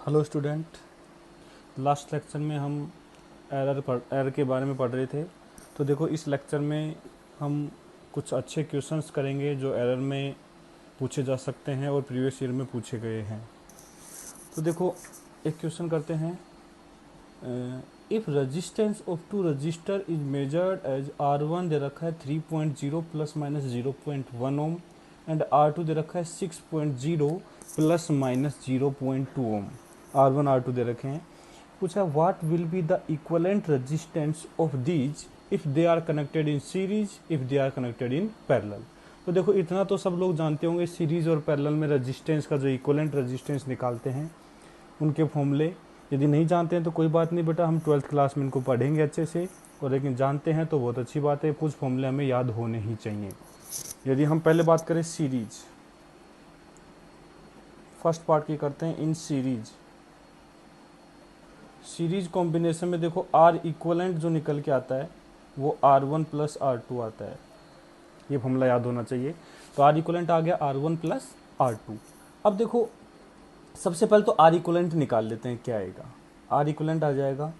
Hello student. Last lecture में हम error के बारे में पढ़ रहे थे। तो देखो इस लेक्चर में हम कुछ अच्छे क्वेश्चंस करेंगे जो एरर में पूछे जा सकते हैं और प्रीवियस ईयर में पूछे गए हैं। तो देखो एक क्वेश्चन करते हैं। If resistance of two resistor is measured as R1 दे रखा है 3.0 plus minus 0.1 ohm and R2 दे रखा है 6.0 प्लस माइनस 0.2 ओम। R1 R2 दे रखे हैं। पूछा what will be the equivalent resistance of these if they are connected in series if they are connected in parallel. तो देखो इतना तो सब लोग जानते होंगे, सीरीज और पैरेलल में रेजिस्टेंस का जो इक्वलेंट रेजिस्टेंस निकालते हैं उनके फॉर्मूले। यदि नहीं जानते हैं तो कोई बात नहीं बेटा, हम 12th क्लास में इनको पढ़ेंगे अच्छे से, और लेकिन जानते हैं तो बहुत अच्छी बात है। कुछ फॉर्मूले हमें याद होने ही चाहिए। यदि हम पहले बात करें सीरीज, फर्स्ट पार्ट की करते हैं। इन सीरीज कॉम्बिनेशन में देखो आर इक्वलेंट जो निकल के आता है वो R1 प्लस R2 आता है। ये फॉर्मूला याद होना चाहिए। तो आर इक्वलेंट आ गया R1 प्लस R2। अब देखो सबसे पहले तो आर इक्वलेंट निकाल लेते हैं, क्या आएगा। आर इक्वलेंट आ जाएगा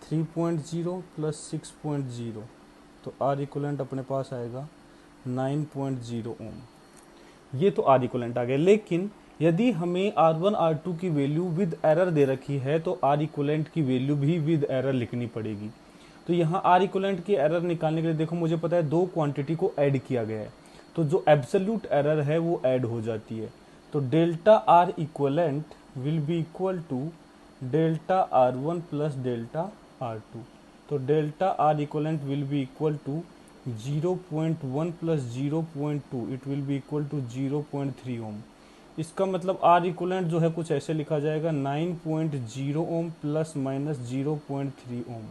3.0 प्लस 6.0, तो आर इक्वलेंट अपने पास आएगा 9.0 ओम। ये तो आर इक्वलेंट आ गया। लेकिन यदि हमें R1 R2 की वैल्यू विद एरर दे रखी है तो आर इक्वलेंट की वैल्यू भी विद एरर लिखनी पड़ेगी। तो यहाँ आर इक्वलेंट की एरर निकालने के लिए देखो मुझे पता है दो क्वांटिटी को ऐड किया गया है, तो जो एब्सोल्यूट एरर है वो ऐड हो जाती है। तो delta R equivalent will be equal to delta R1 plus delta R2। तो delta R equivalent will be equal to 0.1 plus 0.2, it will be equal to 0.3 ohm. इसका मतलब आर इक्वलेंट जो है कुछ ऐसे लिखा जाएगा 9.0 ओम प्लस माइनस 0.3 ओम,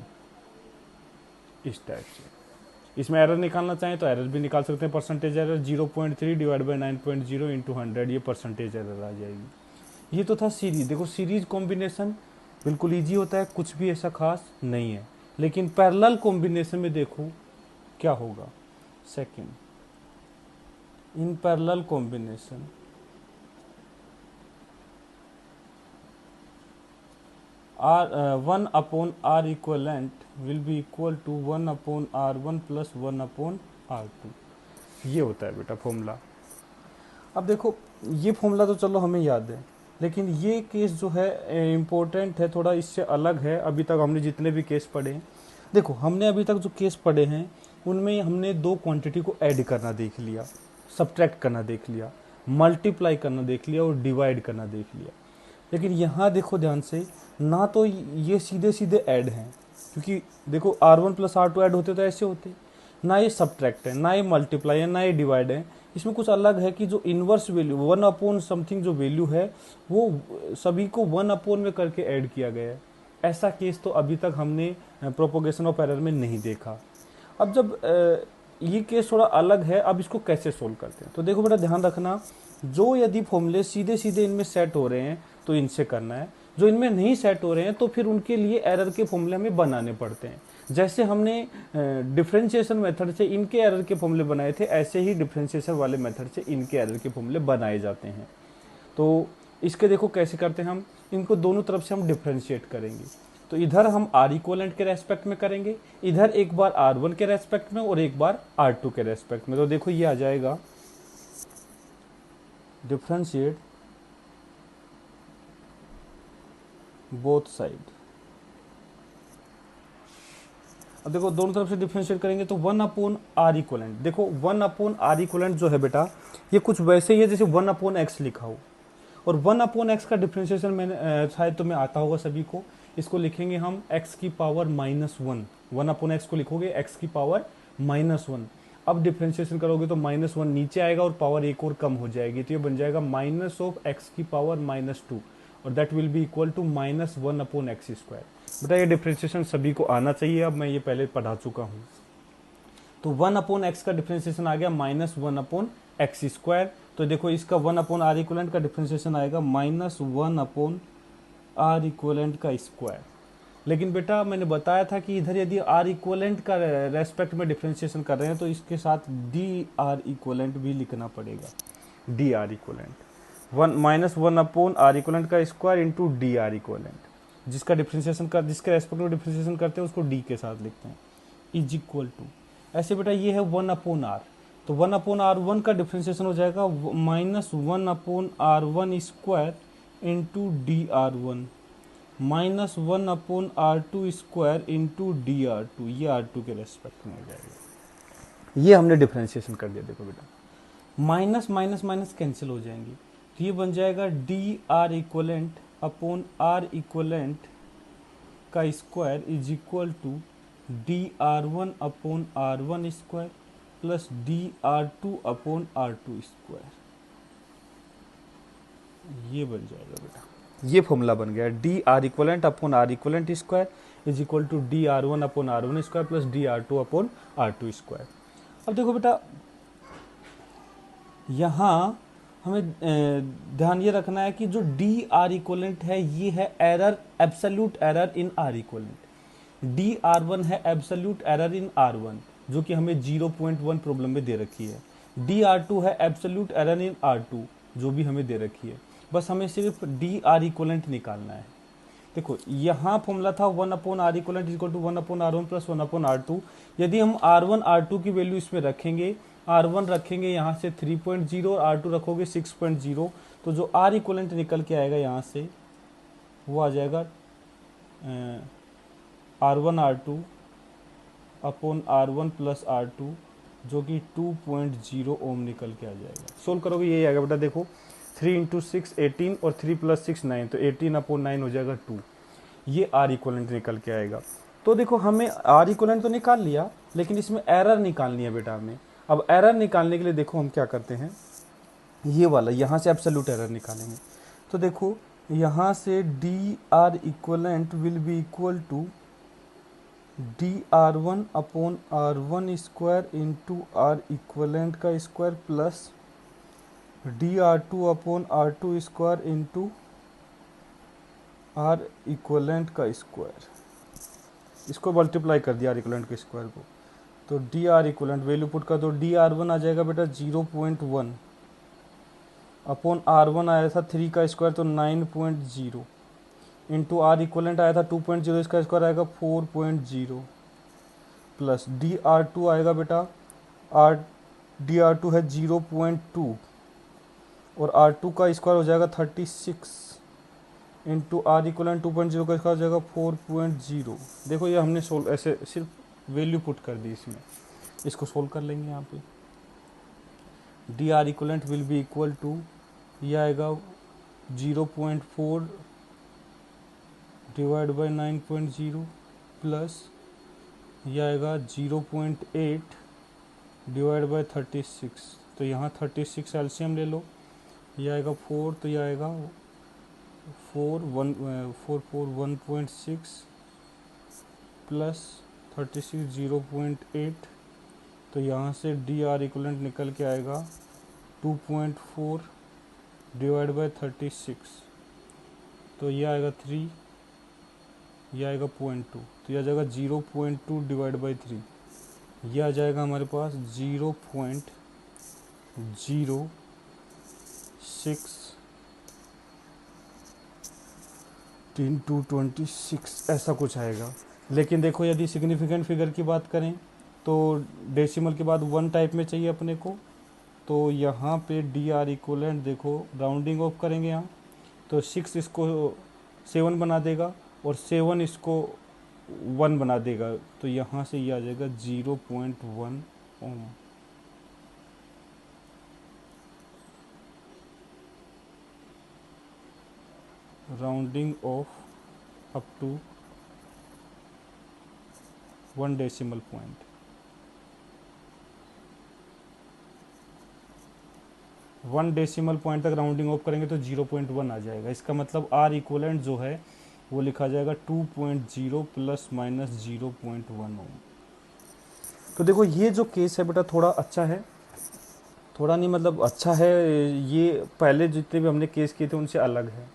इस टाइप से। इसमें एरर निकालना चाहें तो एरर भी निकाल सकते हैं। Percentage error 0.3 divide by 9.0 into 100, ये परसेंटेज एरर आ जाएगी। ये तो था सीरीज। देखो सीरीज कॉम्बिनेशन बिल्कुल ईजी होता है, कुछ भी ऐसा खास नहीं है। लेकिन पैरेलल कॉम्बिनेशन में देखो क्या होगा। Second, in parallel combination R1 upon R equivalent will be equal to 1 upon R1 plus 1 upon R2। ये होता है बेटा फॉर्मूला। अब देखो ये फॉर्मूला तो चलो हमें याद है, लेकिन ये केस जो है इम्पोर्टेंट है, थोड़ा इससे अलग है। अभी तक हमने जितने भी केस पढ़े हैं, देखो हमने अभी तक जो केस पढ़े हैं उनमें हमने दो क्वांटिटी को ऐड करना देख लिया, सब्ट्रैक्ट करना देख लिया, मल्टीप्लाई करना देख लिया और डिवाइड करना देख लिया। लेकिन यहाँ देखो ध्यान से, ना तो ये सीधे सीधे ऐड हैं, क्योंकि देखो R1 प्लस R2 ऐड होते तो ऐसे होते, ना ये सब्ट्रैक्ट है, ना ये मल्टीप्लाई है, ना ये डिवाइड है। इसमें कुछ अलग है कि जो इन्वर्स वैल्यू 1 अपॉन समथिंग जो वैल्यू है वो सभी को 1 अपॉन में करके ऐड किया गया है। ऐसा केस तो अभी तक हमने प्रोपोगेशन ऑफ एरर में नहीं देखा। अब जब ये केस थोड़ा अलग है, अब इसको कैसे सोल्व करते हैं। तो देखो बेटा ध्यान रखना, जो यदि फॉर्मूले सीधे सीधे इनमें सेट हो रहे हैं तो इनसे करना है, जो इनमें नहीं सेट हो रहे हैं तो फिर उनके लिए एरर के फॉर्मूले हमें बनाने पड़ते हैं। जैसे हमने डिफरेंशिएशन मेथड से इनके एरर के फॉर्मूले बनाए थे, ऐसे ही डिफरेंशिएशन वाले मेथड से इनके एरर के फॉर्मूले बनाए जाते हैं। तो इसके देखो कैसे करते हैं हम, इनको दोनों तरफ से हम डिफरेंशिएट करेंगे। तो इधर हम आर इक्वलेंट के रेस्पेक्ट में करेंगे, इधर एक बार R1 के रेस्पेक्ट में और एक बार R2 के रेस्पेक्ट में। तो देखो ये आ जाएगा डिफरेंशिएट बोथ साइड। अब देखो दोनों तरफ से डिफरेंशिएट करेंगे तो 1 अपॉन आर इक्वलेंट। देखो 1 अपॉन आर इक्वलेंट जो है बेटा ये कुछ वैसे ही है जैसे 1 अपॉन एक्स लिखा हो, और 1 अपॉन एक्स का डिफरेंशिएशन मैंने शायद तुम्हें आता होगा सभी को। इसको लिखेंगे हम एक्स की पावर -1। 1 अपॉन एक्स को लिखोगे एक्स की पावर -1। अब डिफरेंशिएशन करोगे तो -1 नीचे आएगा और पावर एक और कम हो जाएगी, तो ये बन जाएगा माइनस ऑफ एक्स की पावर -2, और that will be equal to -1 upon X square. बेटा ये डिफरेंशिएशन सभी को आना चाहिए, अब मैं ये पहले पढ़ा चुका हूँ। तो 1 अपॉन एक्स का डिफरेंशिएशन आ गया -1 अपॉन एक्स स्क्वायर। तो देखो इसका 1 अपॉन आर इक्वलेंट का डिफरेंशिएशन आएगा -1 अपॉन आर इक्वलेंट का स्क्वायर। लेकिन बेटा मैंने बताया था कि इधर यदि आर इक्वलेंट का रेस्पेक्ट में डिफरेंशिएशन कर रहे हैं तो इसके साथ डी आर इक्वलेंट भी लिखना पड़ेगा, D R equivalent. 1 upon R equivalent का square into D R equivalent, जिसका डिफ्रेंशिएशन कर जिसके रेस्पेक्ट में डिफ्रेंशिएशन करते हैं उसको डी के साथ लिखते हैं, इज इक्वल टू ऐसे बेटा ये है 1 अपॉन आर, तो 1 अपॉन आर वन का डिफ्रेंशिएशन हो जाएगा -1 upon R one square into D R one -1 upon R two square into D R two, ये आर टू के रेस्पेक्ट में हो जाएगा। ये हमने डिफ्रेंशिएशन कर दिया। देखो बेटा माइनस माइनस माइनस कैंसिल हो जाएंगी, तो ये बन जाएगा D R equivalent upon R equivalent का square is equal to D R one upon R one square plus D R two upon R two square. ये बन जाएगा बेटा, ये फॉर्मूला बन गया D R equivalent upon R equivalent square is equal to D R one upon R one square plus D R two upon R two square. अब देखो बेटा यहाँ हमें ध्यान ये रखना है कि जो डी आर इक्वलेंट है ये है error, absolute error in R equivalent. D R one है absolute error in R one, जो कि हमें 0.1 प्रॉब्लम में दे रखी है। डी आर टू है absolute error in R two, जो भी हमें दे रखी है। बस हमें सिर्फ डी आर इक्वलेंट निकालना है। देखो यहाँ फॉर्मूला था 1 upon R equivalent equal to 1 upon R one plus 1 upon R two. यदि हम आर वन आर टू की वैल्यू इसमें रखेंगे, आर वन रखेंगे यहाँ से 3.0 और आर टू रखोगे 6.0, तो जो आर इक्वलेंट निकल के आएगा यहाँ से वो आ जाएगा R one R two upon R one plus R two, जो कि 2.0 ओम निकल के आ जाएगा। सोल्व करोगे यही आएगा बेटा। देखो 3 इंटू 6 18 और 3 प्लस 6 9, तो 18 अपॉन 9 हो जाएगा 2। ये आर इक्वलेंट निकल के आएगा। तो देखो हमें आर इक्वलेंट तो निकाल लिया, लेकिन इसमें एरर निकालनी है बेटा हमें। अब एरर निकालने के लिए देखो हम क्या करते हैं, ये वाला यहाँ से एब्सोल्यूट एरर निकालेंगे। तो देखो यहाँ से D R equivalent will be equal to D R one upon R one square into R equivalent का square plus D R two upon R two square into R equivalent का square. इसको multiply कर दिया R equivalent के square को, तो D R equivalent value put कर दो। डी आर वन आ जाएगा बेटा 0.1 अपॉन आर वन आया था 3 का स्क्वायर तो 9.0 इंटू आर इक्वलेंट आया था 2.0, इसका स्क्वायर आएगा 4.0 प्लस डी आर टू आएगा बेटा डी आर टू है 0.2 और आर टू का स्क्वायर हो जाएगा 36 इंटू आर इक्वलेंट 2.0 का स्क्वायर हो जाएगा 4.0। देखो ये हमने सोल्व ऐसे सिर्फ वैल्यू पुट कर दी इसमें, इसको सोल्व कर लेंगे यहाँ पे। D R equivalent will be equal to, ये आएगा 0.4 डिवाइड बाई 9.0 प्लस ये आएगा 0.8 डिवाइड बाई 36, तो यहाँ 36 एलसीएम ले लो, ये आएगा 4, तो ये आएगा 1.6 प्लस 36 0.8, तो यहाँ से डी आर इक्वलेंट निकल के आएगा 2.4 डिवाइड बाई 36, तो ये आएगा 3, ये आएगा 0.2, तो यह आ जाएगा 0.2 डिवाइड बाई 3, यह आ जाएगा हमारे पास 0.06 इंटू 26 ऐसा कुछ आएगा। लेकिन देखो यदि सिग्निफिकेंट फिगर की बात करें तो डेसिमल के बाद 1 टाइप में चाहिए अपने को, तो यहाँ पे डी आर इक्वलेंट देखो राउंडिंग ऑफ करेंगे यहाँ, तो 6 इसको 7 बना देगा और 7 इसको 1 बना देगा, तो यहाँ से ये आ जाएगा 0.1 ohm. Rounding off up to 1 decimal point. One decimal point तक राउंडिंग ऑफ करेंगे तो 0.1 आ जाएगा। इसका मतलब आर इक्वलेंट जो है वो लिखा जाएगा 2.0 प्लस माइनस 0.1 ओम। तो देखो ये जो केस है बेटा थोड़ा अच्छा है, थोड़ा नहीं मतलब अच्छा है, ये पहले जितने भी हमने केस किए थे उनसे अलग है।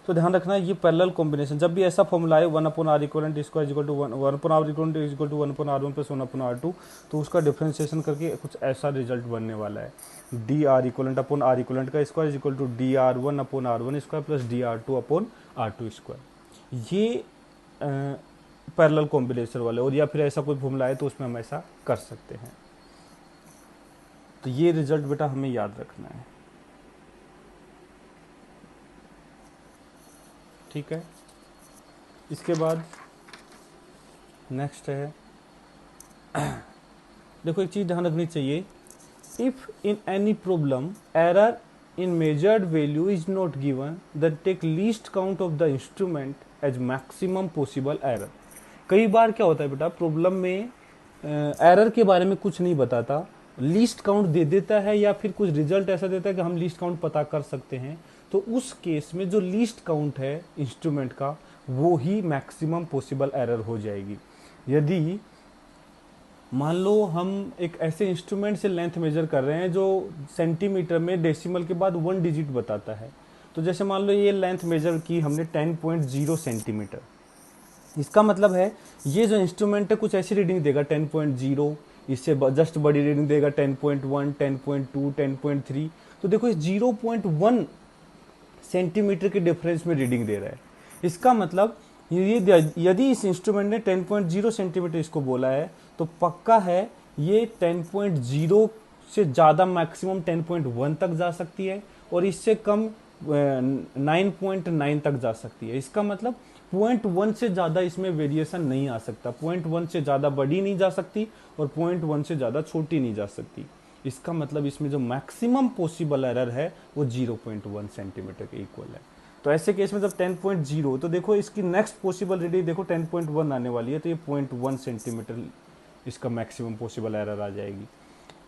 तो ध्यान रखना ये पैरेलल कॉम्बिनेशन, जब भी ऐसा फॉर्मूला है 1/r equivalent square equal to 1/r equivalent equal to 1/r1 plus 1/r2, तो उसका डिफ्रेंशिएशन करके कुछ ऐसा रिजल्ट बनने वाला है, dr equivalent upon r equivalent का square equal to dr1 upon r1 square plus dr2 upon r2 square. ये पैरेलल कॉम्बिनेशन वाले, और या फिर ऐसा कोई फॉर्मूला है तो उसमें हम ऐसा कर सकते हैं। तो ये रिजल्ट बेटा हमें याद रखना है, ठीक है। इसके बाद नेक्स्ट है, देखो एक चीज ध्यान रखनी चाहिए, if in any problem error in measured value is not given then take least count of the instrument as maximum possible error. कई बार क्या होता है बेटा, प्रॉब्लम में एरर के बारे में कुछ नहीं बताता, लीस्ट काउंट दे देता है या फिर कुछ रिजल्ट ऐसा देता है कि हम लीस्ट काउंट पता कर सकते हैं, तो उस केस में जो लीस्ट काउंट है इंस्ट्रूमेंट का वो ही मैक्सिमम पॉसिबल एरर हो जाएगी। यदि मान लो हम एक ऐसे इंस्ट्रूमेंट से लेंथ मेजर कर रहे हैं जो सेंटीमीटर में डेसिमल के बाद 1 डिजिट बताता है, तो जैसे मान लो ये लेंथ मेजर की हमने 10.0 सेंटीमीटर, इसका मतलब है ये जो इंस्ट्रूमेंट है कुछ ऐसी रीडिंग देगा 10.0, इससे जस्ट बड़ी रीडिंग देगा 10.1, 10.2, 10.3। तो देखो इस 0.1 सेंटीमीटर के डिफरेंस में रीडिंग दे रहा है। इसका मतलब ये यदि इस इंस्ट्रूमेंट ने 10.0 सेंटीमीटर इसको बोला है तो पक्का है ये 10.0 से ज़्यादा मैक्सिमम 10.1 तक जा सकती है और इससे कम 9.9 तक जा सकती है। इसका मतलब 0.1 से ज़्यादा इसमें वेरिएशन नहीं आ सकता, 0.1 से ज़्यादा बड़ी नहीं जा सकती और 0.1 से ज़्यादा छोटी नहीं जा सकती। इसका मतलब इसमें जो मैक्सिमम पॉसिबल एरर है वो 0.1 सेंटीमीटर के इक्वल है। तो ऐसे केस में जब 10.0, तो देखो इसकी नेक्स्ट पॉसिबल रीडिंग देखो 10.1 आने वाली है, तो ये 0.1 सेंटीमीटर इसका मैक्सिमम पॉसिबल एरर आ जाएगी।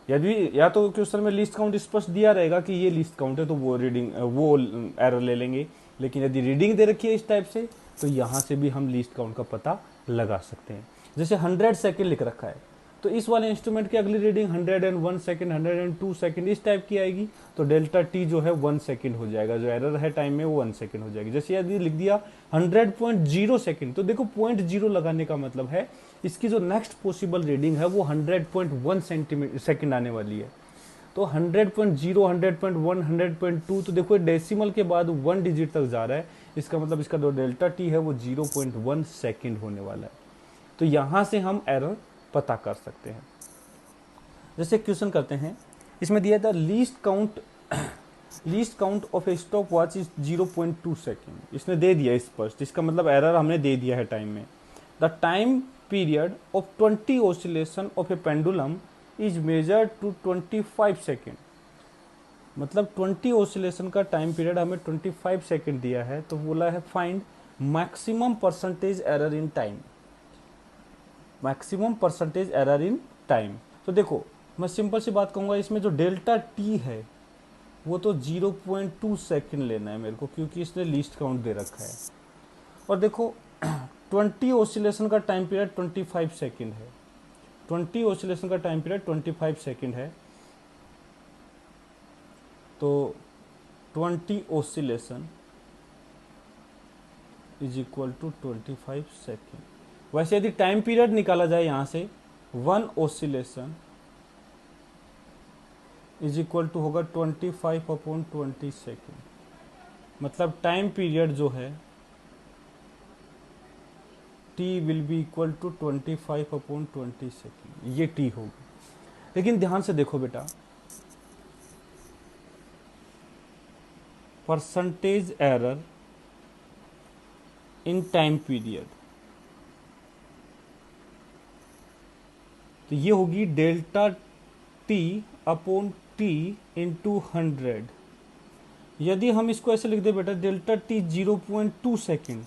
यदि या तो क्वेश्चन में लिस्ट काउंट स्पष्ट दिया रहेगा कि ये लिस्ट काउंट है तो वो रीडिंग वो एरर ले लेंगे, लेकिन यदि रीडिंग दे रखी है इस टाइप से तो यहाँ से भी हम लिस्ट काउंट का पता लगा सकते हैं। जैसे 100 सेकेंड लिख रखा है तो इस वाले इंस्ट्रूमेंट की अगली रीडिंग 101 सेकेंड, 102 सेकेंड इस टाइप की आएगी, तो डेल्टा टी जो है 1 सेकेंड हो जाएगा, जो एरर है टाइम में वो 1 सेकेंड हो जाएगी। जैसे यदि लिख दिया 100.0 सेकेंड, तो देखो 0.0 लगाने का मतलब है इसकी जो नेक्स्ट पॉसिबल रीडिंग है वो 100.1 सेकेंड आने वाली है। तो 100.0, 100.1, 100.2, तो देखो डेसिमल के बाद 1 डिजिट तक जा रहा है, इसका मतलब इसका जो डेल्टा टी है वो 0.1 सेकेंड होने वाला है। तो यहाँ से हम एरर पता कर सकते हैं। जैसे क्वेश्चन करते हैं, इसमें दिया था least count of A stop watch is 0.2 second, इसने दे दिया स्पष्ट, इसका मतलब एरर हमने दे दिया है टाइम में। The time period of 20 oscillation of a pendulum is measured to 25 second, मतलब 20 ऑसिलेशन का टाइम पीरियड हमें 25 सेकेंड दिया है, तो बोला है find maximum percentage error in time, maximum percentage error in time. तो देखो मैं सिंपल सी बात कहूँगा, इसमें जो डेल्टा टी है वो तो 0.2 सेकेंड लेना है मेरे को, क्योंकि इसने लीस्ट काउंट दे रखा है। और देखो 20 ऑसिलेशन का टाइम पीरियड 25 सेकेंड है, 20 ऑसिलेशन का टाइम पीरियड 25 सेकेंड है, तो 20 oscillation is equal to 25 second. वैसे यदि टाइम पीरियड निकाला जाए यहाँ से 1 ऑसिलेशन इज इक्वल टू होगा 25/20 सेकेंड, मतलब टाइम पीरियड जो है t will be equal to 25/20 second, ये t होगी। लेकिन ध्यान से देखो बेटा, percentage error in time period, तो ये होगी delta T upon T into 100। यदि हम इसको ऐसे लिख दे बेटा डेल्टा टी 0.2 सेकेंड,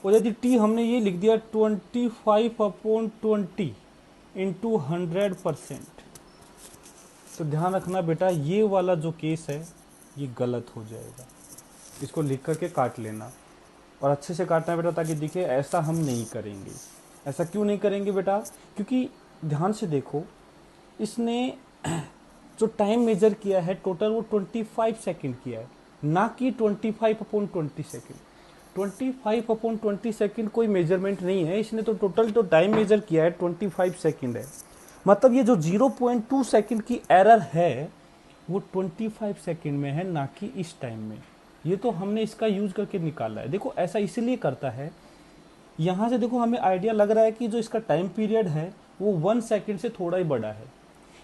और यदि टी हमने ये लिख दिया 25/20 इंटू 100%, तो ध्यान रखना बेटा ये वाला जो केस है ये गलत हो जाएगा, इसको लिख करके काट लेना और अच्छे से काटना है बेटा, ताकि दिखे ऐसा हम नहीं करेंगे। ऐसा क्यों नहीं करेंगे बेटा, क्योंकि ध्यान से देखो इसने जो टाइम मेजर किया है टोटल वो 25 सेकेंड किया है, ना कि 25/20 सेकेंड। 25/20 सेकंड कोई मेजरमेंट नहीं है, इसने तो टोटल तो टाइम मेजर किया है 25 सेकंड है। मतलब ये जो 0.2 सेकंड की एरर है वो 25 सेकंड में है, ना कि इस टाइम में। ये तो हमने इसका यूज करके निकाला है। देखो ऐसा इसलिए करता है, यहाँ से देखो हमें आइडिया लग रहा है कि जो इसका टाइम पीरियड है वो 1 सेकंड से थोड़ा ही बड़ा है।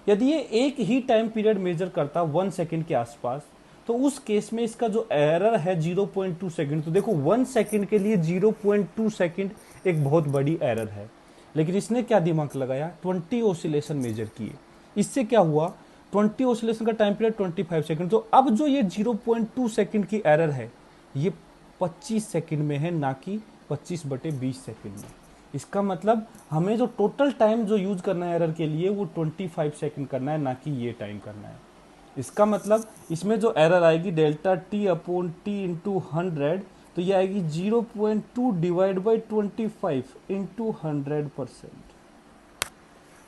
यदि ये एक ही टाइम पीरियड मेजर करता 1 सेकंड के आसपास, तो उस केस में इसका जो एरर है 0.2 सेकंड, तो देखो 1 सेकंड के लिए 0.2 सेकंड एक बहुत बड़ी एरर है। लेकिन इसने क्या दिमाग लगाया, 20 ऑसिलेशन मेजर किए। इससे क्या हुआ, 20 ऑसिलेशन का टाइम पीरियड 25 सेकंड, तो अब जो ये 0.2 सेकंड की एरर है ये 25 सेकंड में है, ना कि 25/20 सेकंड में। इसका मतलब हमें जो टोटल टाइम जो यूज करना है एरर के लिए वो 25 सेकंड करना है, ना कि ये टाइम करना है। इसका मतलब इसमें जो एरर आएगी डेल्टा t/t इंटू 100, तो ये आएगी 0.2 डिवाइड बाई 25 इंटू 100%।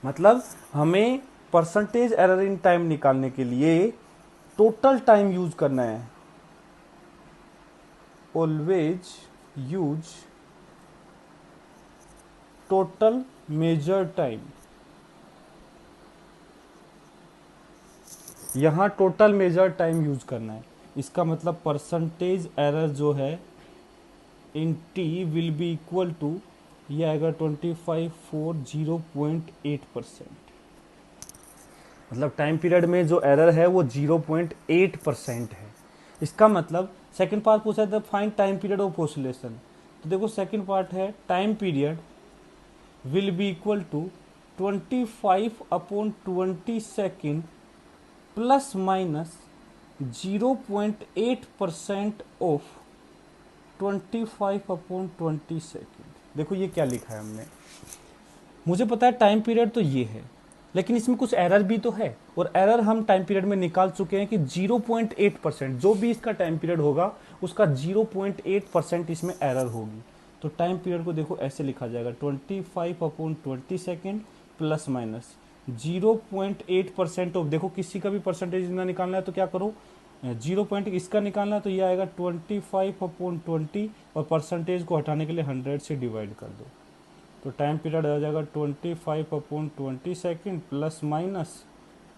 मतलब हमें परसेंटेज एरर इन टाइम निकालने के लिए टोटल टाइम यूज करना है। Always use total measure time. यहां टोटल मेजर टाइम यूज करना है। इसका मतलब परसेंटेज एरर जो है in T will be equal to, ये आएगा 25/0.8%। मतलब टाइम पीरियड में जो एरर है वो 0.8% है। इसका मतलब सेकंड पार्ट पूछा था find time period of oscillation, तो देखो सेकंड पार्ट है time period will be equal to 25/20 second plus minus 0.8% of 25/20 second. देखो ये क्या लिखा है हमने, मुझे पता है टाइम पीरियड तो ये है, लेकिन इसमें कुछ एरर भी तो है, और एरर हम टाइम पीरियड में निकाल चुके हैं कि 0.8%, जो भी इसका टाइम पीरियड होगा उसका 0.8% इसमें एरर होगी। तो टाइम पीरियड को देखो ऐसे लिखा जाएगा 25/20 सेकेंड प्लस माइनस 0.8% ऑफ, देखो किसी का भी परसेंटेज ना निकालना है तो क्या करो, 0. इसका निकालना है तो ये आएगा 25/20, और परसेंटेज को हटाने के लिए 100 से डिवाइड कर दो, तो टाइम पीरियड आ जाएगा 25/20 सेकेंड प्लस माइनस,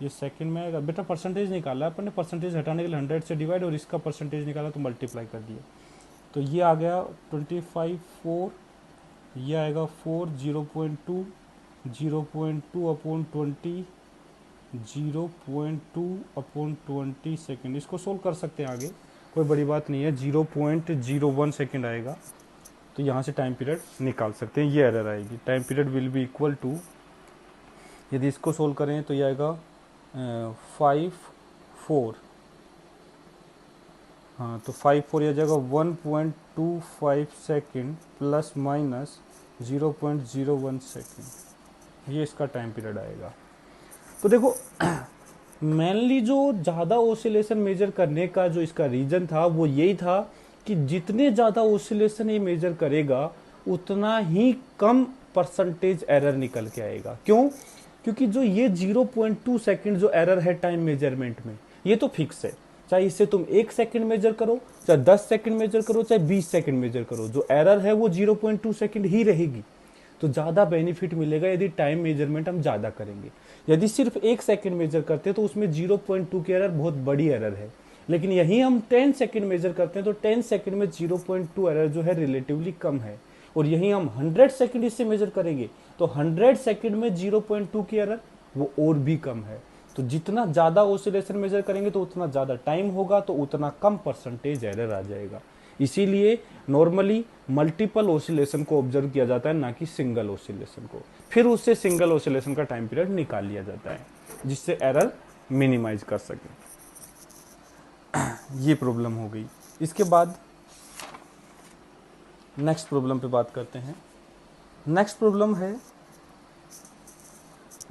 ये सेकंड में आएगा। बेटा परसेंटेज निकाला अपन ने, परसेंटेज हटाने के लिए 100 से डिवाइड, और इसका परसेंटेज निकाला तो मल्टीप्लाई कर दिया, तो ये आ गया 25/4, ये आएगा 4, 0.2, 0.2/20, 0.2/20 सेकेंड। इसको सोल्व कर सकते हैं आगे, कोई बड़ी बात नहीं है। 0.01 सेकेंड आएगा, तो यहाँ से टाइम पीरियड निकाल सकते हैं। ये एरर आएगी, time period will be equal to, यदि इसको सोल्व करें तो ये आएगा 5/4, हाँ तो 5/4 ये आ जाएगा 1.25 सेकेंड प्लस माइनस 0.01 सेकेंड, ये इसका टाइम पीरियड आएगा। तो देखो मेनली जो ज़्यादा ओसिलेशन मेजर करने का जो इसका रीज़न था वो यही था कि जितने ज़्यादा ओसिलेशन ये मेजर करेगा उतना ही कम परसेंटेज एरर निकल के आएगा। क्यों? क्योंकि जो ये 0.2 सेकेंड जो एरर है टाइम मेजरमेंट में, ये तो फिक्स है, चाहे इससे तुम 1 सेकेंड मेजर करो, चाहे 10 सेकेंड मेजर करो, चाहे 20 सेकेंड मेजर करो, जो एरर है वो 0.2 सेकेंड ही रहेगी। तो ज़्यादा बेनिफिट मिलेगा यदि टाइम मेजरमेंट हम ज़्यादा करेंगे। यदि सिर्फ 1 सेकेंड मेजर करते हैं तो उसमें 0.2 की एरर बहुत बड़ी एरर है, लेकिन यही हम 10 सेकेंड मेजर करते हैं तो 10 सेकेंड में 0.2 एरर जो है रिलेटिवली कम है, और यही हम 100 सेकेंड इससे मेजर करेंगे तो 100 सेकेंड में 0.2 की एरर वो और भी कम है। तो जितना ज़्यादा ऑसिलेशन मेजर करेंगे तो उतना ज़्यादा टाइम होगा, तो उतना कम परसेंटेज एरर आ जाएगा। इसीलिए नॉर्मली मल्टीपल ऑसिलेशन को ऑब्जर्व किया जाता है, ना कि सिंगल ऑसिलेशन को। फिर उससे सिंगल ऑसिलेशन का टाइम पीरियड निकाल लिया जाता है जिससे एरर मिनिमाइज कर सके। ये प्रॉब्लम हो गई। इसके बाद नेक्स्ट प्रॉब्लम पे बात करते हैं। नेक्स्ट प्रॉब्लम है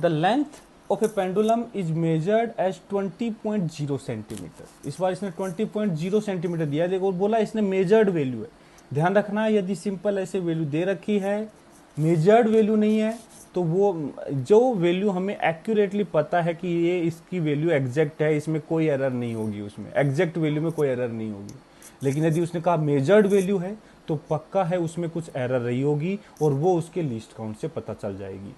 the length of a pendulum is measured as 20.0 centimetre. इस बार इसने 20.0 सेंटीमीटर दिया है, देखो बोला इसने मेजर्ड वैल्यू है। ध्यान रखना है यदि सिंपल ऐसे वैल्यू दे रखी है, मेजर्ड वैल्यू नहीं है, तो वो जो वैल्यू हमें एक्यूरेटली पता है कि ये इसकी वैल्यू एग्जैक्ट है, इसमें कोई एरर नहीं होगी, उसमें एग्जैक्ट वैल्यू में कोई एरर नहीं होगी। लेकिन यदि उसने कहा मेजर्ड वैल्यू है तो पक्का है उसमें कुछ एरर रही होगी और वो उसके लीस्ट काउंट से पता चल जाएगी।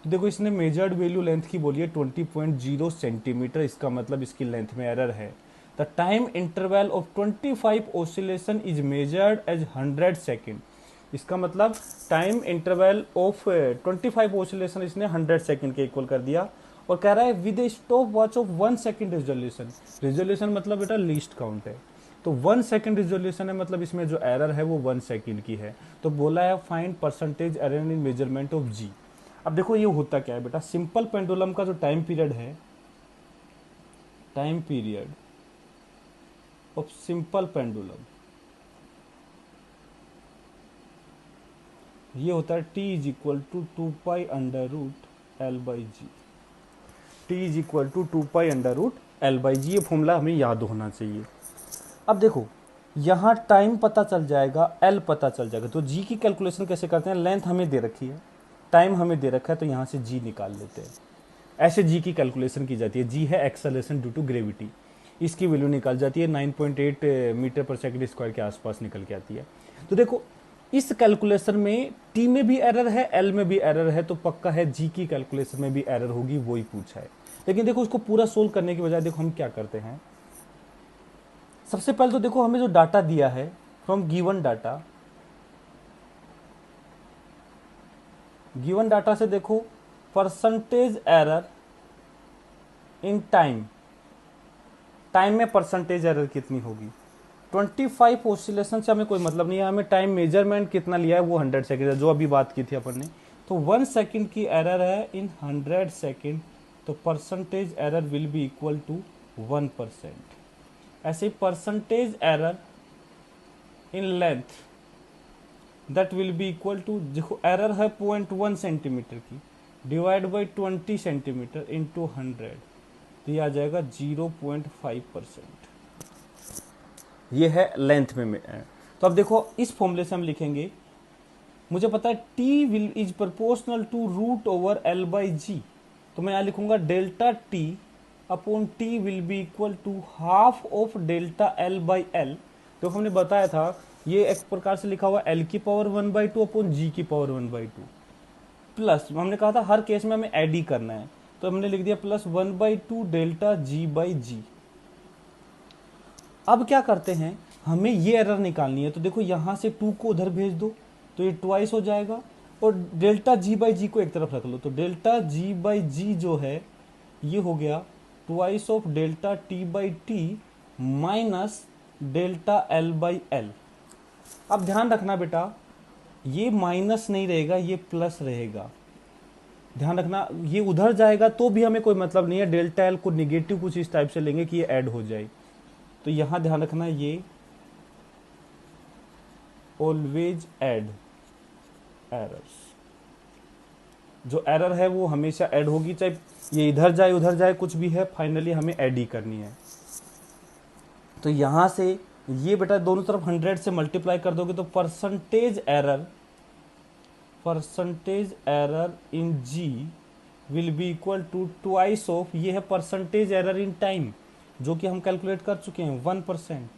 तो देखो इसने मेजर्ड वैल्यू लेंथ की बोली है 20.0 सेंटीमीटर, इसका मतलब इसकी लेंथ में एरर है। The time interval of 25 oscillation is measured as 100 second, इसका मतलब टाइम इंटरवल ऑफ 25 ऑसिलेशन इसने 100 सेकेंड के इक्वल कर दिया। और कह रहा है with A stop watch of 1 second resolution, resolution मतलब बेटा लीस्ट काउंट है, तो 1 सेकेंड रिजोल्यूशन है, मतलब इसमें जो एरर है वो 1 सेकेंड की है। तो बोला है find percentage error in measurement of G. अब देखो ये होता क्या है बेटा, सिंपल पेंडुलम का जो टाइम पीरियड है, time period of simple pendulum, ये होता है t is equal to 2 pi under root L by G, T is equal to 2 pi under root L by G. ये फॉर्मूला हमें याद होना चाहिए। अब देखो यहाँ टाइम पता चल जाएगा, एल पता चल जाएगा, तो जी की कैलकुलेशन कैसे करते हैं, लेंथ हमें दे रखी है, टाइम हमें दे रखा है, तो यहाँ से जी निकाल लेते हैं। ऐसे जी की कैलकुलेशन की जाती है। जी है एक्सेलरेशन ड्यू टू ग्रेविटी, इसकी वैल्यू निकाल जाती है 9.8 मीटर पर सेकंड स्क्वायर के आसपास निकल के आती है। तो देखो इस कैलकुलेशन में टी में भी एरर है, एल में भी एरर है, तो पक्का है जी की कैलकुलेशन में भी एरर होगी, वो ही पूछा है। लेकिन देखो उसको पूरा सोल्व करने की बजाय देखो हम क्या करते हैं, सबसे पहले तो देखो हमें जो डाटा दिया है from given data, given data से देखो percentage error in time, time में परसेंटेज एरर कितनी होगी। 25 ऑसिलेशन से हमें कोई मतलब नहीं है, हमें टाइम मेजरमेंट कितना लिया है वो 100 सेकेंड है, जो अभी बात की थी अपन ने। तो 1 सेकेंड की एरर है इन 100 सेकेंड, तो percentage error will be equal to 1%। ऐसे percentage error in length that will be equal to, देखो एरर है 0.1 सेंटीमीटर की, डिवाइड बाई 20 सेंटीमीटर इंटू 100, तो ये आ जाएगा 0.5%। ये है लेंथ में। तो अब देखो इस फॉर्मूले से हम लिखेंगे, मुझे पता है T will is proportional to root over L by G, तो मैं यहाँ लिखूंगा delta T upon T will be equal to half of delta L by L. तो हमने बताया था ये एक प्रकार से लिखा हुआ एल की पावर 1/2 अपॉन जी की पावर 1/2, प्लस हमने कहा था हर केस में हमें ऐड ही करना है, तो हमने लिख दिया प्लस 1/2 डेल्टा जी बाई जी। अब क्या करते हैं, हमें ये एरर निकालनी है, तो देखो यहां से 2 को उधर भेज दो तो ये ट्वाइस हो जाएगा, और डेल्टा जी बाई जी को एक तरफ रख लो, तो डेल्टा जी बाई जी जो है ये हो गया twice of delta T by T minus delta L by L. अब ध्यान रखना बेटा ये माइनस नहीं रहेगा, ये प्लस रहेगा, ध्यान रखना ये उधर जाएगा तो भी हमें कोई मतलब नहीं है, डेल्टा एल को निगेटिव कुछ इस टाइप से लेंगे कि ये ऐड हो जाए। तो यहां ध्यान रखना ये ऑलवेज ऐड एरर्स, जो एरर है वो हमेशा ऐड होगी, चाहे ये इधर जाए उधर जाए कुछ भी है, फाइनली हमें ऐड ही करनी है। तो यहां से ये बेटा दोनों तरफ 100 से मल्टीप्लाई कर दोगे तो percentage error in G will be equal to twice of, ये है परसेंटेज एरर इन टाइम जो कि हम कैलकुलेट कर चुके हैं 1%,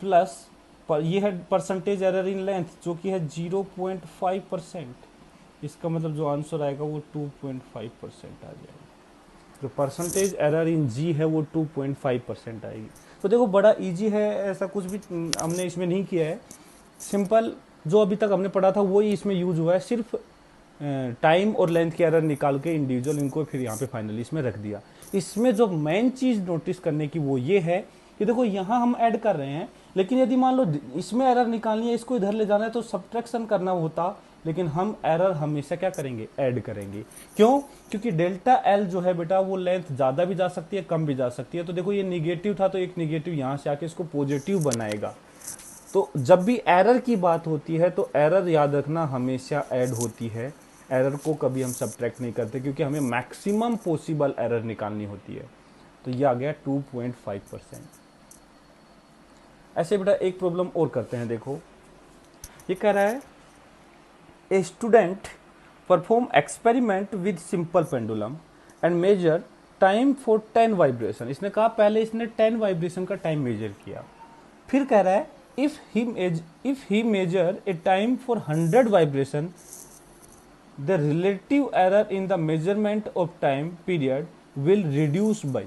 प्लस ये है परसेंटेज एरर इन लेंथ जो कि है 0.5%, इसका मतलब जो आंसर आएगा वो 2.5% आ जाएगा। जो परसेंटेज एरर इन जी है वो 2.5% आएगी। तो देखो बड़ा इजी है, ऐसा कुछ भी हमने इसमें नहीं किया है, सिंपल जो अभी तक हमने पढ़ा था वही इसमें यूज हुआ है, सिर्फ टाइम और लेंथ की एरर निकाल के इंडिविजुअल इनको फिर यहाँ पे फाइनली इसमें रख दिया। इसमें जो मेन चीज़ नोटिस करने की वो ये है कि देखो यहाँ हम ऐड कर रहे हैं, लेकिन यदि मान लो इसमें एरर निकालनी है, इसको इधर ले जाना है तो सब्ट्रैक्शन करना होता, लेकिन हम एरर हमेशा क्या करेंगे, ऐड करेंगे। क्यों? क्योंकि डेल्टा एल जो है बेटा वो लेंथ ज़्यादा भी जा सकती है कम भी जा सकती है। तो देखो ये निगेटिव था तो एक निगेटिव यहाँ से आके इसको पॉजिटिव बनाएगा। तो जब भी एरर की बात होती है तो एरर याद रखना हमेशा ऐड होती है, एरर को कभी हम सब्ट्रैक्ट नहीं करते, क्योंकि हमें मैक्सिमम पॉसिबल एरर निकालनी होती है। तो ये आ गया 2.5%। ऐसे बेटा एक प्रॉब्लम और करते हैं, देखो ये कह रहा है a student perform experiment with simple pendulum and measure time for 10 vibration. इसने कहा पहले इसने 10 वाइब्रेशन का टाइम मेजर किया, फिर कह रहा है if he measure a time for 100 vibration, the relative error in the measurement of time period will reduce by।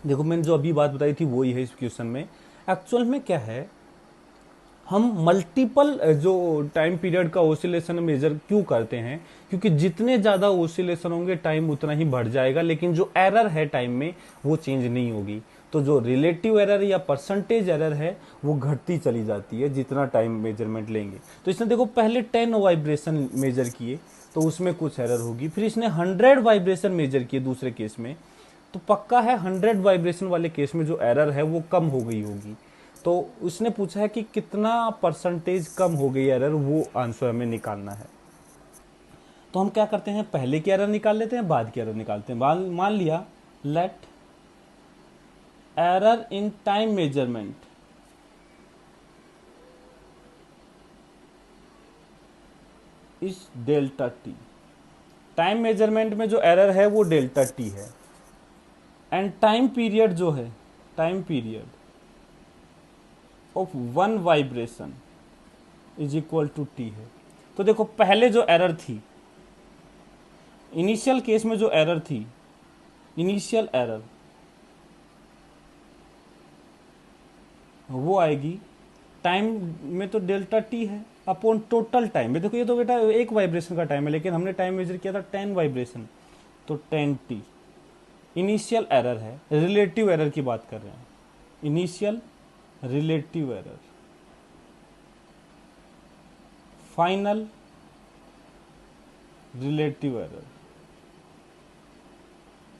देखो मैंने जो अभी बात बताई थी वही है इस क्वेश्चन में। एक्चुअल में क्या है, हम मल्टीपल जो टाइम पीरियड का ओसिलेशन मेजर क्यों करते हैं, क्योंकि जितने ज्यादा ओसिलेशन होंगे टाइम उतना ही बढ़ जाएगा, लेकिन जो एरर है टाइम में वो चेंज नहीं होगी। तो जो रिलेटिव एरर या परसेंटेज एरर है वो घटती चली जाती है जितना टाइम मेजरमेंट लेंगे। तो इसने देखो पहले 10 वाइब्रेशन मेजर किए तो उसमें कुछ एरर होगी, फिर इसने 100 वाइब्रेशन मेजर किए दूसरे केस में, तो पक्का है 100 वाइब्रेशन वाले केस में जो एरर है वो कम हो गई होगी। तो उसने पूछा है कि कितना परसेंटेज कम हो गई एरर, वो आंसर हमें निकालना है। तो हम क्या करते हैं, पहले की एरर निकाल लेते हैं, बाद की एरर निकालते हैं। मान लिया let error in time measurement is delta T. Time measurement में जो एरर है वो डेल्टा टी है, एंड टाइम पीरियड जो है, time period of 1 vibration is equal to T है। तो देखो पहले जो एरर थी, इनिशियल केस में जो एरर थी, इनिशियल एरर वो आएगी टाइम में, तो डेल्टा टी है अपॉन टोटल टाइम में। देखो ये तो बेटा एक वाइब्रेशन का टाइम है, लेकिन हमने टाइम मेजर किया था 10 वाइब्रेशन, तो 10 टी। इनिशियल एरर है, रिलेटिव एरर की बात कर रहे हैं, initial relative error, final relative error.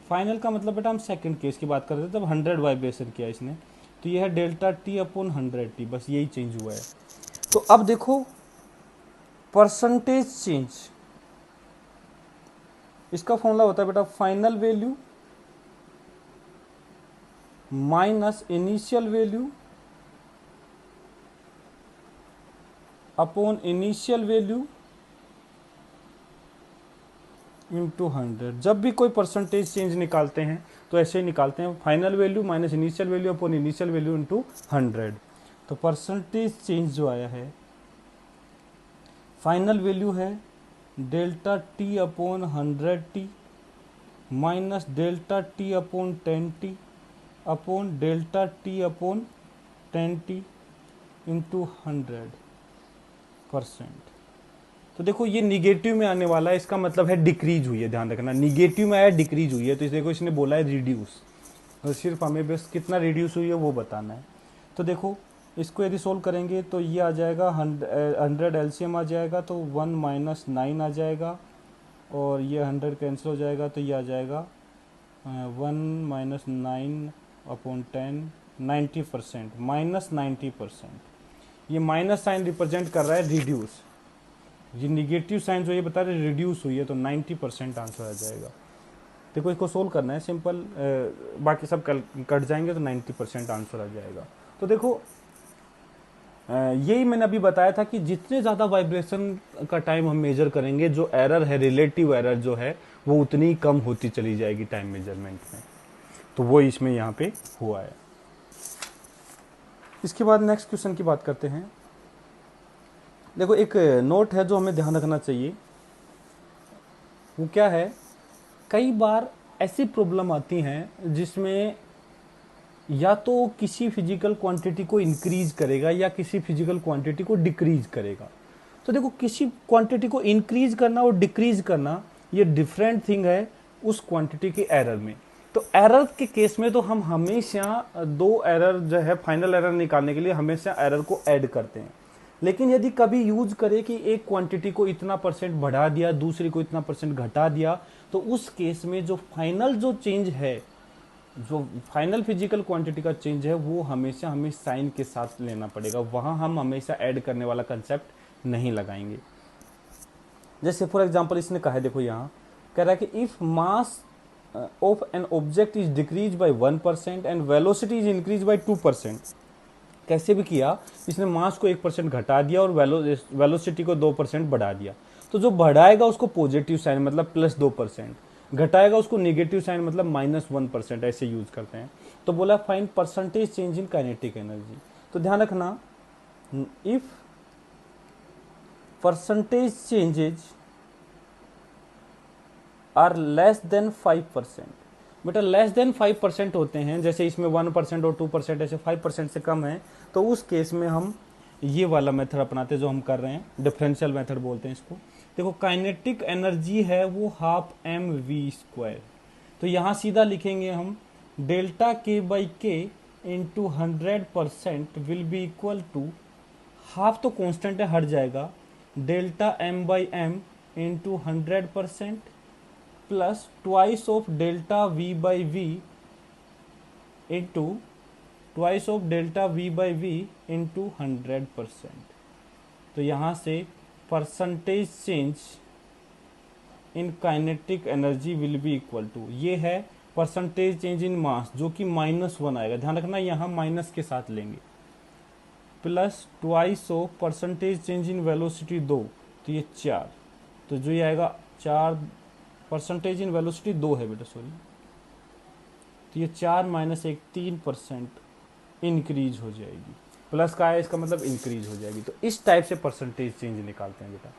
Final का मतलब बेटा हम सेकंड केस की बात कर रहे थे, तब 100 वाइब्रेशन किया इसने, तो यह है डेल्टा टी अपॉन 100 टी, बस यही चेंज हुआ है। तो अब देखो परसेंटेज चेंज, इसका फॉर्मूला होता है बेटा final value minus initial value upon initial value into 100। जब भी कोई परसेंटेज चेंज निकालते हैं तो ऐसे ही निकालते हैं, final value minus initial value upon initial value into 100। तो परसेंटेज चेंज जो आया है, फाइनल वैल्यू है delta T upon 100 T minus delta T upon 10 T upon delta T upon 10 T into 100%। तो देखो ये निगेटिव में आने वाला है, इसका मतलब है डिक्रीज हुई है, ध्यान रखना, निगेटिव में आया डिक्रीज हुई है, तो देखो इसने बोला है रिड्यूस, तो सिर्फ हमें बस कितना रिड्यूस हुई है वो बताना है। तो देखो इसको यदि सोल्व करेंगे तो ये आ जाएगा 100 एलसीएम आ जाएगा, तो 1 माइनस 9 आ जाएगा, और ये 100 कैंसिल हो जाएगा, तो ये आ जाएगा 1 माइनस 9 अपॉन 10, 90%, माइनस 90%। ये माइनस साइन रिप्रेजेंट कर रहा है रिड्यूस, ये निगेटिव साइन जो ये बता रहे रिड्यूस हुई है, तो 90% आंसर आ जाएगा। देखो इसको सोल्व करना है सिंपल, बाकी सब कट जाएंगे तो 90% आंसर आ जाएगा। तो देखो यही मैंने अभी बताया था कि जितने ज़्यादा वाइब्रेशन का टाइम हम मेजर करेंगे, जो एरर है, रिलेटिव एरर जो है, वो उतनी कम होती चली जाएगी टाइम मेजरमेंट में। तो वो इसमें यहाँ पे हुआ है। इसके बाद नेक्स्ट क्वेश्चन की बात करते हैं। देखो एक नोट है जो हमें ध्यान रखना चाहिए, वो क्या है, कई बार ऐसी प्रॉब्लम आती हैं जिसमें या तो किसी फिजिकल क्वांटिटी को इंक्रीज करेगा या किसी फिजिकल क्वांटिटी को डिक्रीज करेगा। तो देखो किसी क्वांटिटी को इंक्रीज करना और डिक्रीज करना ये डिफरेंट थिंग है उस क्वांटिटी के एरर में। तो एरर के केस में तो हम हमेशा दो एरर जो है फाइनल एरर निकालने के लिए हमेशा एरर को ऐड करते हैं, लेकिन यदि कभी यूज करें कि एक क्वांटिटी को इतना परसेंट बढ़ा दिया, दूसरी को इतना परसेंट घटा दिया, तो उस केस में जो फाइनल जो चेंज है, जो फाइनल फिजिकल क्वांटिटी का चेंज है, वो हमेशा हमें साइन के साथ लेना पड़ेगा, वहां हम हमेशा ऐड करने वाला कंसेप्ट नहीं लगाएंगे। जैसे फॉर एग्जांपल इसने कहा है, देखो यहाँ कह रहा है कि if mass of an object is decrease by 1% and velocity is increase by 2%। कैसे भी किया, इसने मास को 1% घटा दिया और वेलोसिटी को 2% बढ़ा दिया। तो जो बढ़ाएगा उसको पॉजिटिव साइन मतलब प्लस 2%, घटाएगा उसको नेगेटिव साइन मतलब माइनस 1%, ऐसे यूज करते हैं। तो बोला find percentage change in kinetic energy. तो ध्यान रखना if percentage changes are less than 5%, बेटा लेस देन 5% होते हैं, जैसे इसमें 1% और 2% ऐसे 5% से कम है, तो उस केस में हम ये वाला मेथड अपनाते हैं जो हम कर रहे हैं, डिफरेंशियल मेथड बोलते हैं इसको। देखो काइनेटिक एनर्जी है वो हाफ एम वी स्क्वायर, तो यहाँ सीधा लिखेंगे हम delta K by K into 100% will be equal to, half तो कांस्टेंट है हट जाएगा, delta M by M into 100% plus twice of delta V by V into twice of delta V by V into 100%। तो यहाँ से percentage change in kinetic energy will be equal to, ये है percentage change इन मास जो कि -1 आएगा, ध्यान रखना यहाँ माइनस के साथ लेंगे, plus twice of percentage change in velocity 2, तो ये 4, तो जो ये आएगा 4, परसेंटेज इन वेलोसिटी 2 है बेटा सॉरी, तो ये 4 माइनस 1 3% इंक्रीज हो जाएगी, प्लस का है इसका मतलब इंक्रीज हो जाएगी। तो इस टाइप से परसेंटेज चेंज निकालते हैं बेटा।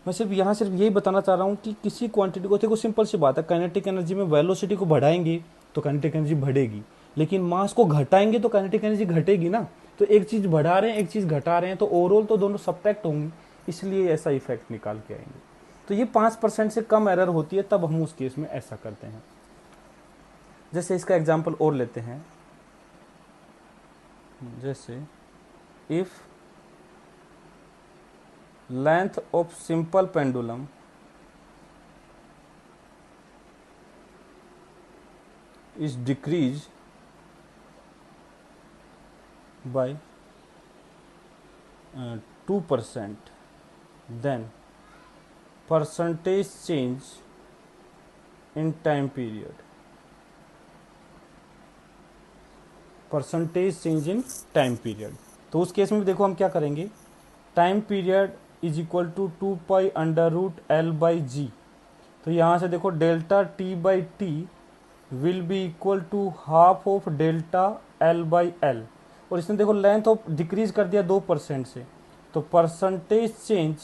मैं सिर्फ यहाँ सिर्फ यही बताना चाह रहा हूँ कि किसी क्वांटिटी को, देखो सिंपल सी बात है, काइनेटिक एनर्जी में वेलोसिटी को बढ़ाएंगे तो काइनेटिक एनर्जी बढ़ेगी, लेकिन मास को घटाएंगे तो काइनेटिक एनर्जी घटेगी ना। तो एक चीज़ बढ़ा रहे हैं एक चीज़ घटा रहे हैं, तो ओवरऑल तो दोनों सब्ट्रैक्ट होंगे, इसलिए ऐसा इफेक्ट निकाल के आएंगे। तो ये 5% से कम एरर होती है, तब हम उस केस में ऐसा करते हैं। जैसे इसका एग्जाम्पल और लेते हैं, जैसे if length of simple pendulum is decreased by 2%, then percentage change in time period, percentage change in time period. तो उस केस में देखो हम क्या करेंगे, time period is equal to 2 pi under root L by G, तो यहाँ से देखो delta T by T will be equal to half of delta L by L, और इसने देखो लेंथ ऑफ डिक्रीज कर दिया 2% से, तो percentage change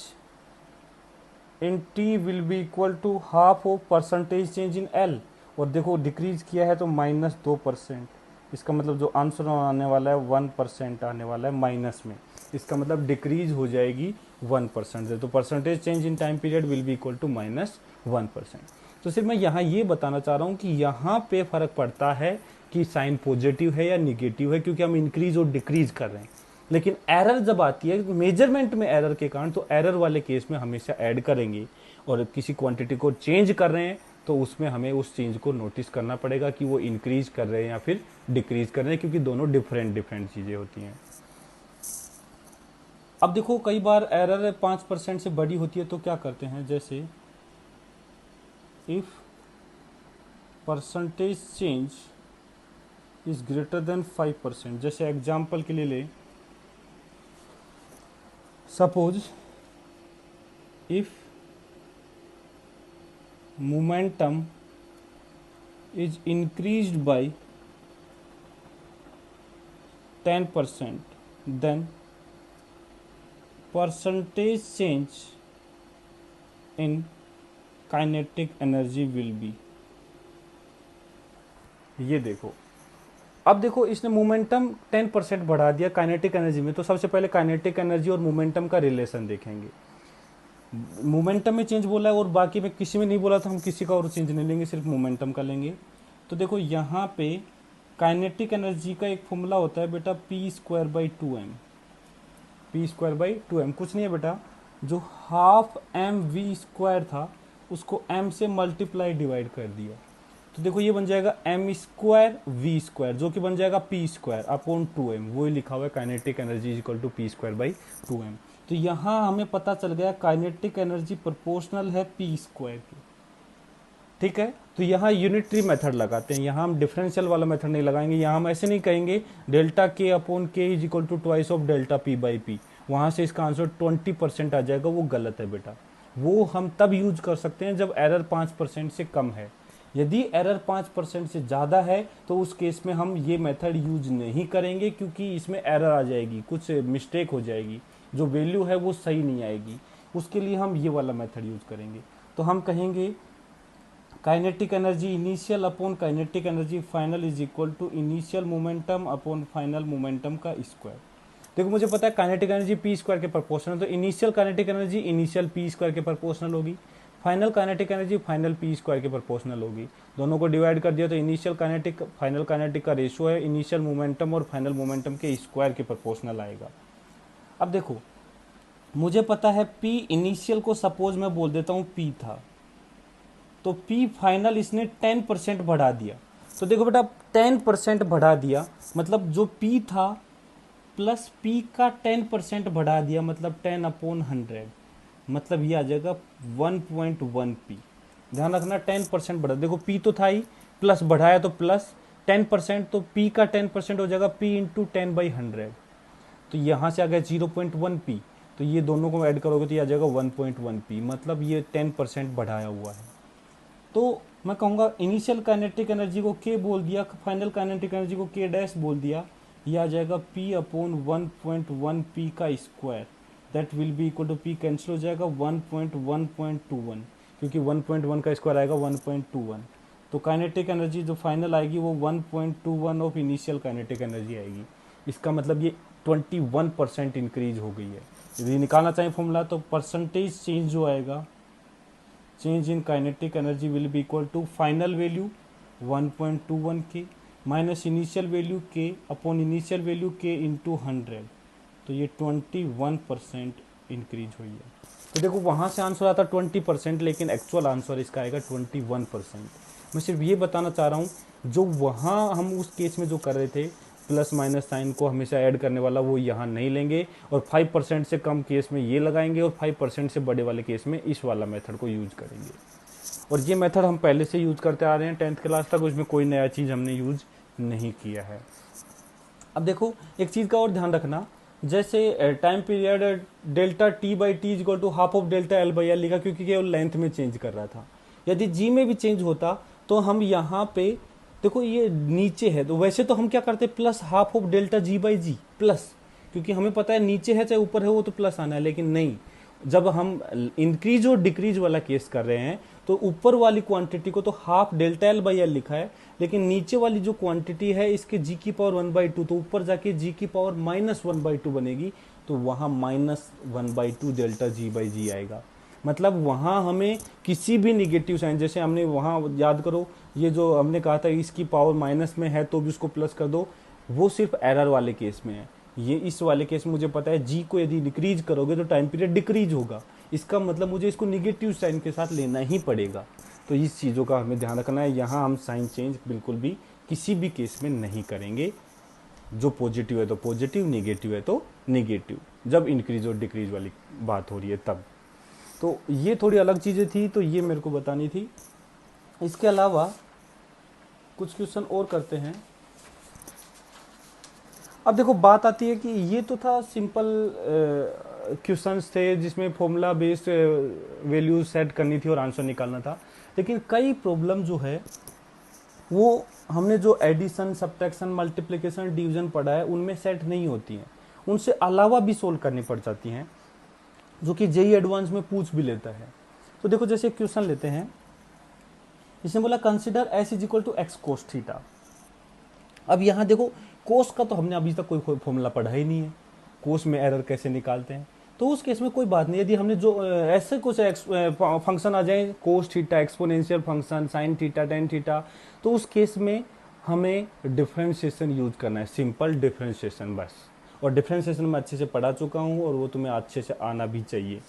in T will be equal to half of percentage change in L, और देखो decrease किया है तो -2%, इसका मतलब जो आंसर आने वाला है 1% आने वाला है माइनस में, इसका मतलब डिक्रीज हो जाएगी 1% से, तो percentage change in time period will be equal to -1%। तो सिर्फ मैं यहाँ ये बताना चाह रहा हूँ कि यहाँ पे फर्क पड़ता है कि साइन पॉजिटिव है या निगेटिव है, क्योंकि हम इंक्रीज और डिक्रीज कर रहे हैं। लेकिन एरर जब आती है मेजरमेंट में एरर के कारण, तो एरर वाले केस में हमेशा ऐड करेंगे, और किसी क्वांटिटी को चेंज कर रहे हैं तो उसमें हमें उस चेंज को नोटिस करना पड़ेगा कि वो इंक्रीज कर रहे हैं या फिर डिक्रीज कर रहे हैं, क्योंकि दोनों डिफरेंट चीज़ें होती हैं। अब देखो कई बार एरर 5% से बड़ी होती है, तो क्या करते हैं, जैसे if percentage change is greater than 5%, जैसे एग्जाम्पल के लिए ले, suppose if momentum is increased by 10%, then percentage change in kinetic energy will be, ये देखो अब देखो इसने मोमेंटम 10% बढ़ा दिया काइनेटिक एनर्जी में, तो सबसे पहले काइनेटिक एनर्जी और मोमेंटम का रिलेशन देखेंगे। मोमेंटम में चेंज बोला है और बाकी में किसी में नहीं बोला, तो हम किसी का और चेंज नहीं लेंगे, सिर्फ मोमेंटम का लेंगे। तो देखो यहाँ पे काइनेटिक एनर्जी का एक फॉर्मूला होता है बेटा p²/2m, p²/2m कुछ नहीं है बेटा, जो हाफ एम वी स्क्वायर था उसको m से मल्टीप्लाई डिवाइड कर दिया, तो देखो ये बन जाएगा m²v², जो कि बन जाएगा p²/2m, वही लिखा हुआ है kinetic energy is equal to p²/2m। तो यहाँ हमें पता चल गया काइनेटिक एनर्जी प्रोपोर्शनल है p² की, ठीक है। तो यहाँ यूनिटरी मेथड लगाते हैं, यहाँ हम डिफरेंशियल वाला मेथड नहीं लगाएंगे, यहाँ हम ऐसे नहीं कहेंगे delta k/k is equal to twice of delta p/p, वहाँ से इसका आंसर 20% आ जाएगा, वो गलत है बेटा। वो हम तब यूज कर सकते हैं जब एरर 5% से कम है, यदि एरर 5% से ज़्यादा है तो उस केस में हम ये मेथड यूज नहीं करेंगे, क्योंकि इसमें एरर आ जाएगी, कुछ मिस्टेक हो जाएगी, जो वैल्यू है वो सही नहीं आएगी। उसके लिए हम ये वाला मेथड यूज करेंगे। तो हम कहेंगे kinetic energy initial upon kinetic energy final is equal to initial momentum upon final momentum का स्क्वायर। देखो मुझे पता है काइनेटिक एनर्जी पी स्क्वायर के प्रोपोर्शनल, तो initial kinetic energy initial P square के प्रोपोर्शनल होगी, final kinetic energy final P square के प्रोपोर्शनल होगी। दोनों को डिवाइड कर दिया तो इनिशियल काइनेटिक फाइनल काइनेटिक का रेशियो है इनिशियल मोमेंटम और फाइनल मोमेंटम के स्क्वायर के प्रोपोर्शनल आएगा। अब देखो मुझे पता है P इनिशियल को सपोज मैं बोल देता हूँ P था, तो P फाइनल इसने 10% बढ़ा दिया। तो देखो बेटा 10% बढ़ा दिया मतलब जो P था प्लस P का 10% बढ़ा दिया, मतलब 10/100, मतलब ये आ जाएगा 1.1 P। ध्यान रखना 10% बढ़ा, देखो P तो था ही, प्लस बढ़ाया तो प्लस 10%, तो P का 10% हो जाएगा P इंटू 10/100। तो यहाँ से आ गया 0.1 P, तो ये दोनों को ऐड करोगे तो ये आ जाएगा 1.1 P, मतलब ये 10% बढ़ाया हुआ है। तो मैं कहूँगा इनिशियल काइनेटिक एनर्जी को K बोल दिया, फाइनल काइनेटिक एनर्जी को K डैश बोल दिया, ये आ जाएगा P अपॉन 1.1 P का square, that will be equal to P cancel हो जाएगा 1.1.21, क्योंकि 1.1 का स्क्वायर आएगा 1.21। तो काइनेटिक एनर्जी जो फाइनल आएगी वो 1.21 ऑफ इनिशियल काइनेटिक एनर्जी आएगी। इसका मतलब ये 21% इंक्रीज हो गई है। यदि निकालना चाहें फॉर्मूला तो परसेंटेज चेंज जो आएगा, change in kinetic energy will be equal to final value 1.21 K minus initial value K upon initial value K into 100, तो ये 21% इंक्रीज हुई है। तो देखो वहाँ से आंसर आता 20%, लेकिन एक्चुअल आंसर इसका आएगा 21%। मैं सिर्फ ये बताना चाह रहा हूँ, जो वहाँ हम उस केस में जो कर रहे थे प्लस माइनस साइन को हमेशा ऐड करने वाला, वो यहाँ नहीं लेंगे, और 5% से कम केस में ये लगाएंगे, और 5% से बड़े वाले केस में इस वाला मेथड को यूज करेंगे। और ये मेथड हम पहले से यूज करते आ रहे हैं 10th क्लास तक, उसमें कोई नया चीज़ हमने यूज नहीं किया है। अब देखो एक चीज़ का और ध्यान रखना, जैसे time period delta T by T is equal to half of delta L by L लिखा, क्योंकि केवल लेंथ में चेंज कर रहा था। यदि जी में भी चेंज होता तो हम यहाँ पे देखो ये नीचे है, तो वैसे तो हम क्या करते plus half of delta G by G plus, क्योंकि हमें पता है नीचे है चाहे ऊपर है वो तो प्लस आना है। लेकिन नहीं, जब हम इंक्रीज और डिक्रीज वाला केस कर रहे हैं तो ऊपर वाली क्वांटिटी को तो half delta L by L लिखा है, लेकिन नीचे वाली जो क्वांटिटी है इसके जी की पावर 1/2, तो ऊपर जाके जी की पावर -1/2 बनेगी, तो वहाँ -1/2 डेल्टा जी बाई जी आएगा। मतलब वहाँ हमें किसी भी निगेटिव साइन, जैसे हमने वहाँ याद करो ये जो हमने कहा था इसकी पावर माइनस में है तो भी उसको प्लस कर दो, वो सिर्फ एरर वाले केस में है। ये इस वाले केस में मुझे पता है जी को यदि डिक्रीज करोगे तो टाइम पीरियड डिक्रीज होगा, इसका मतलब मुझे इसको निगेटिव साइन के साथ लेना ही पड़ेगा। तो इस चीज़ों का हमें ध्यान रखना है, यहाँ हम साइन चेंज बिल्कुल भी किसी भी केस में नहीं करेंगे। जो पॉजिटिव है तो पॉजिटिव, निगेटिव है तो निगेटिव, जब इंक्रीज और डिक्रीज वाली बात हो रही है तब। तो ये थोड़ी अलग चीज़ें थी, तो ये मेरे को बतानी थी। इसके अलावा कुछ क्वेश्चन और करते हैं। अब देखो बात आती है कि ये तो था सिंपल क्वेश्चंस थे जिसमें फॉर्मूला बेस्ड वैल्यू सेट करनी थी और आंसर निकालना था, लेकिन कई प्रॉब्लम जो है वो हमने जो एडिशन, सब्ट्रैक्शन, मल्टीप्लिकेशन, डिवीजन पढ़ा है उनमें सेट नहीं होती हैं, उनसे अलावा भी सोल्व करनी पड़ जाती हैं, जो कि जेई एडवांस में पूछ भी लेता है। तो देखो जैसे क्वेश्चन लेते हैं, इसने बोला consider S is equal to X cos theta. अब यहाँ देखो कोस का तो हमने अभी तक कोई फॉर्मूला पढ़ा ही नहीं है, कोस में एरर कैसे निकालते हैं, तो उस केस में कोई बात नहीं। यदि हमने जो ऐसे कुछ फंक्शन आ जाए cos theta, exponential function, sine theta, tan theta, तो उस केस में हमें डिफरेंशिएशन यूज करना है, सिंपल डिफरेंशिएशन बस। और डिफरेंशिएशन मैं अच्छे से पढ़ा चुका हूँ और वो तुम्हें अच्छे से आना भी चाहिए।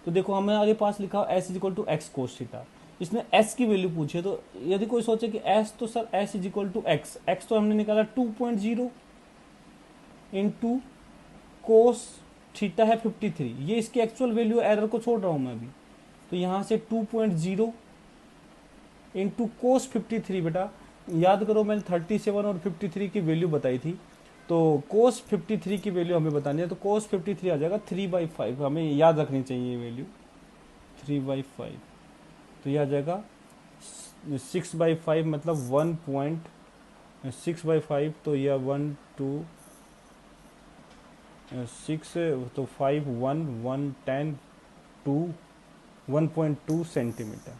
तो देखो हमारे पास लिखा S is equal to X cos theta, इसने s की वैल्यू पूछी है। तो यदि कोई सोचे कि s तो sir s is equal to X, X तो हमने निकाला 2.0 इंटू कोस थीटा है 53, ये इसकी एक्चुअल वैल्यू, एरर को छोड़ रहा हूँ मैं अभी। तो यहाँ से 2.0 इंटू कोस 53, बेटा याद करो मैंने 37 और 53 की वैल्यू बताई थी, तो कोस 53 की वैल्यू हमें बतानी है, तो कोस 53 आ जाएगा 3/5, हमें याद रखनी चाहिए ये वैल्यू 3/5, तो यह आ जाएगा 6/5 मतलब 1.6/5, तो यह 1 2 6 तो 5 1 1 10 2 1.2 सेंटीमीटर।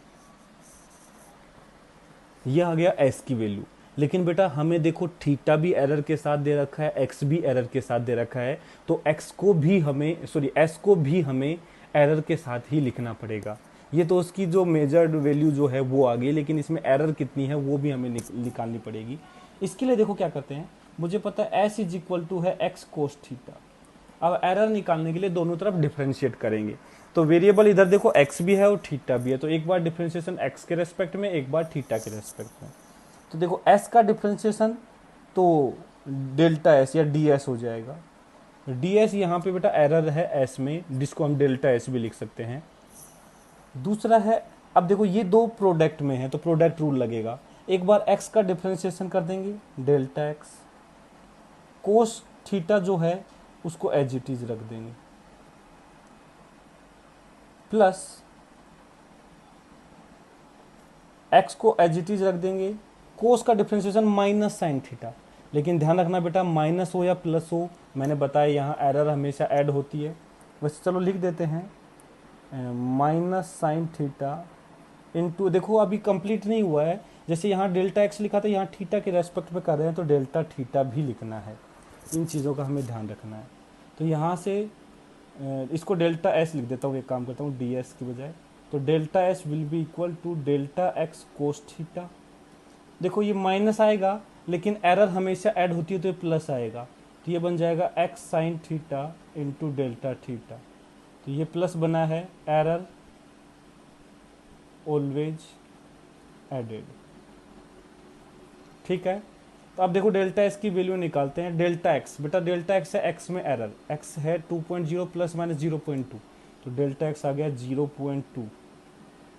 यह आ गया एस की वैल्यू। लेकिन बेटा हमें देखो थीटा भी एरर के साथ दे रखा है, एक्स भी एरर के साथ दे रखा है, तो एक्स को भी हमें एस को भी हमें एरर के साथ ही लिखना पड़ेगा। ये तो उसकी जो मेजर्ड वैल्यू जो है वो आ गई, लेकिन इसमें एरर कितनी है वो भी हमें निकालनी पड़ेगी। इसके लिए देखो क्या करते हैं, मुझे पता है एस इज इक्वल टू है एक्स कोस थीटा। अब एरर निकालने के लिए दोनों तरफ डिफरेंशिएट करेंगे। तो वेरिएबल इधर देखो एक्स भी है और थीटा भी है, तो एक बार डिफरेंशिएशन एक्स के रेस्पेक्ट में, एक बार थीटा के रेस्पेक्ट में। तो देखो एस का डिफरेंशिएशन तो डेल्टा एस या डी एस हो जाएगा। डी एस यहाँ पे बेटा एरर है एस में, जिसको हम डेल्टा एस भी लिख सकते हैं। दूसरा है, अब देखो ये दो प्रोडक्ट में है तो प्रोडक्ट रूल लगेगा। एक बार एक्स का डिफरेंशिएशन कर देंगे डेल्टा एक्स, कोस थीटा जो है उसको एज इट इज रख देंगे, प्लस एक्स को एज इट इज रख देंगे, कोस का डिफरेंशिएशन माइनस साइन थीटा। लेकिन ध्यान रखना बेटा माइनस हो या प्लस हो, मैंने बताया यहाँ एरर हमेशा ऐड होती है। वैसे चलो लिख देते हैं माइनस साइन थीटा इनटू, देखो अभी कंप्लीट नहीं हुआ है, जैसे यहाँ डेल्टा एक्स लिखा था यहाँ थीटा के रेस्पेक्ट में कर रहे हैं तो डेल्टा थीटा भी लिखना है। इन चीज़ों का हमें ध्यान रखना है। तो यहाँ से इसको डेल्टा एस लिख देता हूँ, एक काम करता हूँ डी एस की बजाय, तो delta S will be equal to delta X cos theta. देखो ये माइनस आएगा लेकिन एरर हमेशा ऐड होती है तो ये प्लस आएगा, तो ये बन जाएगा x sign theta into delta theta. तो ये प्लस बना है, एरर ऑलवेज एडेड। ठीक है, तो अब देखो डेल्टा एक्स की वैल्यू निकालते हैं। डेल्टा एक्स बेटा डेल्टा एक्स है, एक्स में एरर, एक्स है 2.0 प्लस माइनस 0.2, तो डेल्टा एक्स आ गया 0.2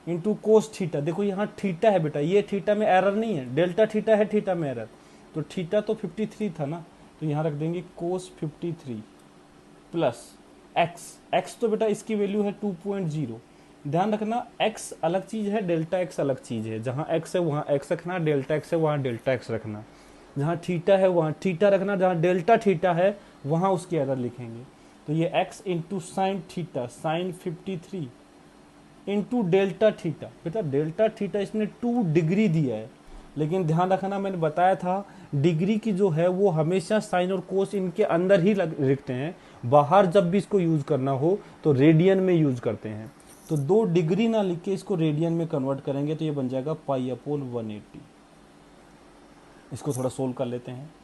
इंटू कोस थीटा। देखो यहाँ थीटा है बेटा, ये थीटा में एरर नहीं है, डेल्टा थीटा है, थीटा में एरर, तो थीटा तो 53 था ना, तो यहाँ रख देंगे कोस 53 प्लस एक्स, एक्स तो बेटा इसकी वैल्यू है 2.0। ध्यान रखना एक्स अलग चीज है, डेल्टा एक्स अलग चीज है, जहाँ एक्स है वहाँ एक्स रखना, डेल्टा एक्स है वहाँ डेल्टा एक्स रखना, जहाँ थीटा है वहाँ थीटा रखना, जहाँ डेल्टा थीटा है वहाँ उसकी एरर लिखेंगे। तो ये x into sine theta, sine 53 into delta theta. बेटा डेल्टा थीटा इसने 2 डिग्री दिया है, लेकिन ध्यान रखना मैंने बताया था डिग्री की जो है वो हमेशा साइन और कोस इनके अंदर ही लिखते हैं, बाहर जब भी इसको यूज करना हो तो रेडियन में यूज करते हैं। तो 2 डिग्री ना लिख के इसको रेडियन में कन्वर्ट करेंगे तो ये बन जाएगा π/180। इसको थोड़ा सोल्व कर लेते हैं।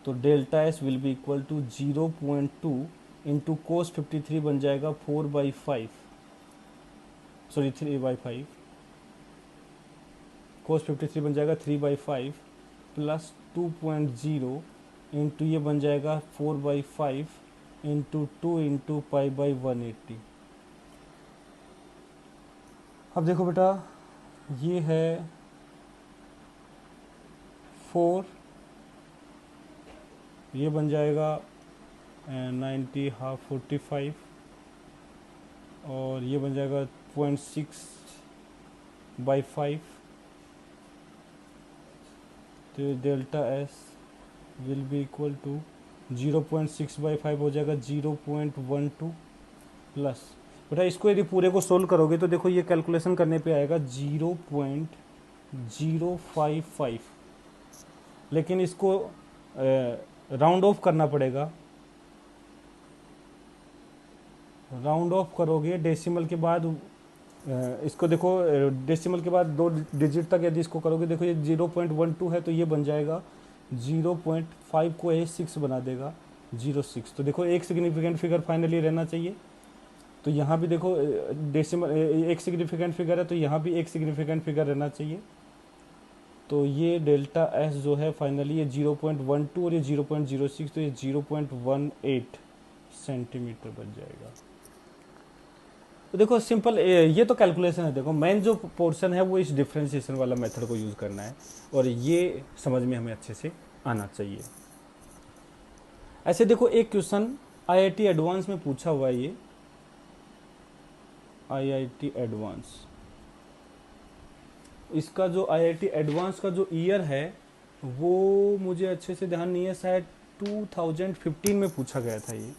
तो delta S will be equal to 0.2 into cos 53 बन जाएगा 4/5, सॉरी 3/5, कोस 53 बन जाएगा 3/5 प्लस 2.0 इंटू ये बन जाएगा 4/5 इंटू 2 इंटू π/180। अब देखो बेटा ये है 4, ये बन जाएगा 90 हाफ 45 और ये बन जाएगा 0.6/5। तो delta S will be equal to 0.6/5 हो जाएगा 0.12 प्लस, बेटा इसको यदि पूरे को सोल्व करोगे तो देखो ये कैलकुलेशन करने पे आएगा 0.055, लेकिन इसको राउंड ऑफ करना पड़ेगा। राउंड ऑफ करोगे डेसिमल के बाद, इसको देखो डेसिमल के बाद 2 डिजिट तक यदि इसको करोगे, देखो ये 0.12 है तो ये बन जाएगा 0.5 को 6 बना देगा 0.6। तो देखो एक सिग्निफिकेंट फिगर फाइनली रहना चाहिए। तो यहाँ भी देखो डेसिमल एक सिग्निफिकेंट फिगर है तो यहाँ भी एक सिग्निफिकेंट फिगर रहना चाहिए। तो ये डेल्टा एस जो है फाइनली ये 0.12 और ये 0.06, तो ये 0.18 सेंटीमीटर बन जाएगा। तो देखो सिंपल ये तो कैलकुलेशन है। देखो मेन जो पोर्शन है वो इस डिफरेंशिएशन वाला मेथड को यूज़ करना है और ये समझ में हमें अच्छे से आना चाहिए। ऐसे देखो एक क्वेश्चन आईआईटी एडवांस में पूछा हुआ है, ये आईआईटी एडवांस, इसका जो आईआईटी एडवांस का जो ईयर है वो मुझे अच्छे से ध्यान नहीं है, शायद 2015 में पूछा गया था, ये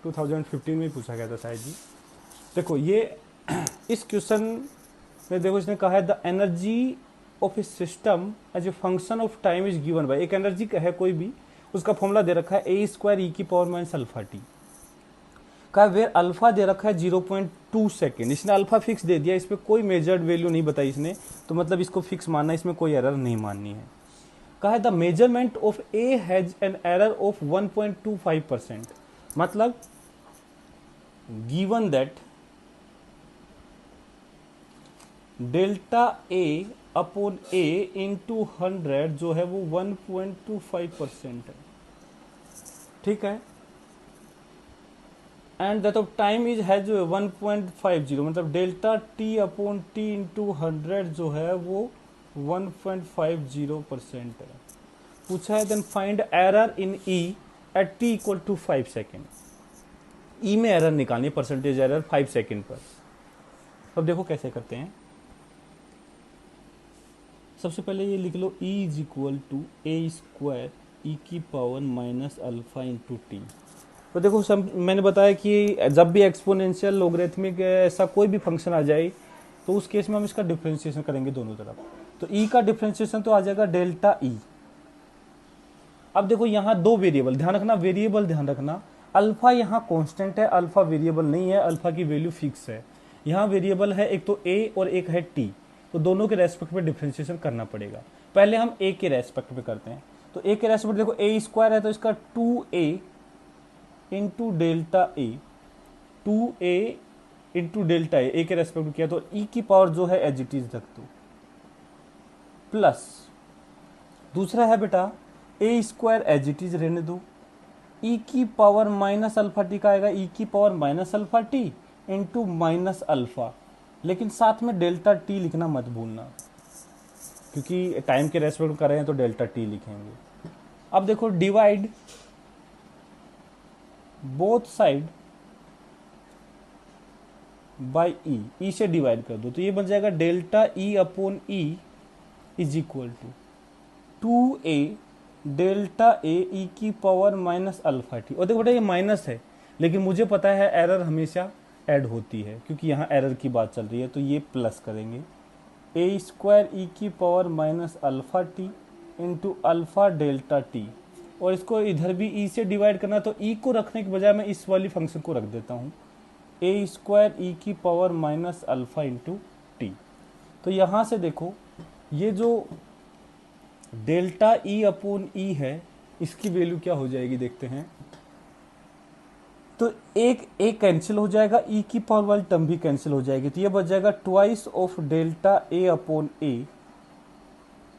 2015 में पूछा गया था शायद जी। देखो ये इस क्वेश्चन में देखो इसने कहा है the energy of a system as a function of time is given by, एक एनर्जी का है कोई भी, उसका फॉर्मूला दे रखा है ए स्क्वायर ई की पावर माइनस अल्फा टी का, वेयर अल्फा दे रखा है 0.2 सेकेंड। इसने अल्फा फिक्स दे दिया, इस पर कोई मेजर्ड वैल्यू नहीं बताई इसने, तो मतलब इसको फिक्स मानना, इसमें कोई एरर नहीं माननी है। कहा है the measurement of A has an error of 1.25%, मतलब given that delta A upon A into 100 जो है वो 1.25% है, ठीक है, and that of time is है जो 1.50, मतलब delta T upon T into 100 जो है वो 1.50% है। पूछा है then find error in E at T equal to 5 second, E में एरर निकालनी, परसेंटेज एरर 5 सेकेंड पर। अब देखो कैसे करते हैं। सबसे पहले ये लिख लो E is equal to A square E की power minus alpha into T. तो देखो सब मैंने बताया कि जब भी एक्सपोनेंशियल लोगरिथमिक ऐसा कोई भी फंक्शन आ जाए तो उस केस में हम इसका डिफरेंशिएशन करेंगे दोनों तरफ। तो ई का डिफरेंशिएशन तो आ जाएगा डेल्टा ई। अब देखो यहाँ दो वेरिएबल, ध्यान रखना वेरिएबल, ध्यान रखना अल्फा यहाँ कांस्टेंट है, अल्फा वेरिएबल नहीं है, अल्फा की वैल्यू फिक्स है। यहाँ वेरिएबल है एक तो ए और एक है टी, तो दोनों के रेस्पेक्ट में डिफरेंशिएशन करना पड़ेगा। पहले हम ए के रेस्पेक्ट में करते हैं। तो ए के रेस्पेक्ट देखो ए स्क्वायर है तो इसका 2a into delta A, 2a into delta A के रेस्पेक्ट में किया तो ई की पावर जो है एज इट इज रख दो, प्लस दूसरा है बेटा ए स्क्वायर एज इट इज रहने दो, ई की पावर माइनस अल्फा टी का आएगा ई की power minus alpha T into minus alpha, लेकिन साथ में डेल्टा टी लिखना मत भूलना क्योंकि टाइम के रेस्पेक्ट में कर रहे हैं तो डेल्टा टी लिखेंगे। अब देखो divide both side by E, E से डिवाइड कर दो तो ये बन जाएगा delta E upon E is equal to 2a delta A E की पावर माइनस अल्फा टी। और देखो बेटा ये माइनस है लेकिन मुझे पता है एरर हमेशा ऐड होती है क्योंकि यहाँ एरर की बात चल रही है, तो ये प्लस करेंगे ए स्क्वायर ई की power minus alpha T into alpha delta T, और इसको इधर भी ई से डिवाइड करना तो ई को रखने के बजाय मैं इस वाली फंक्शन को रख देता हूँ ए स्क्वायर ई की power minus alpha into T. तो यहाँ से देखो ये जो डेल्टा ई अपॉन ई है इसकी वैल्यू क्या हो जाएगी देखते हैं। तो एक कैंसिल हो जाएगा, ई की पावर वाली टर्म भी कैंसिल हो जाएगी, तो ये बच जाएगा twice of delta A upon A,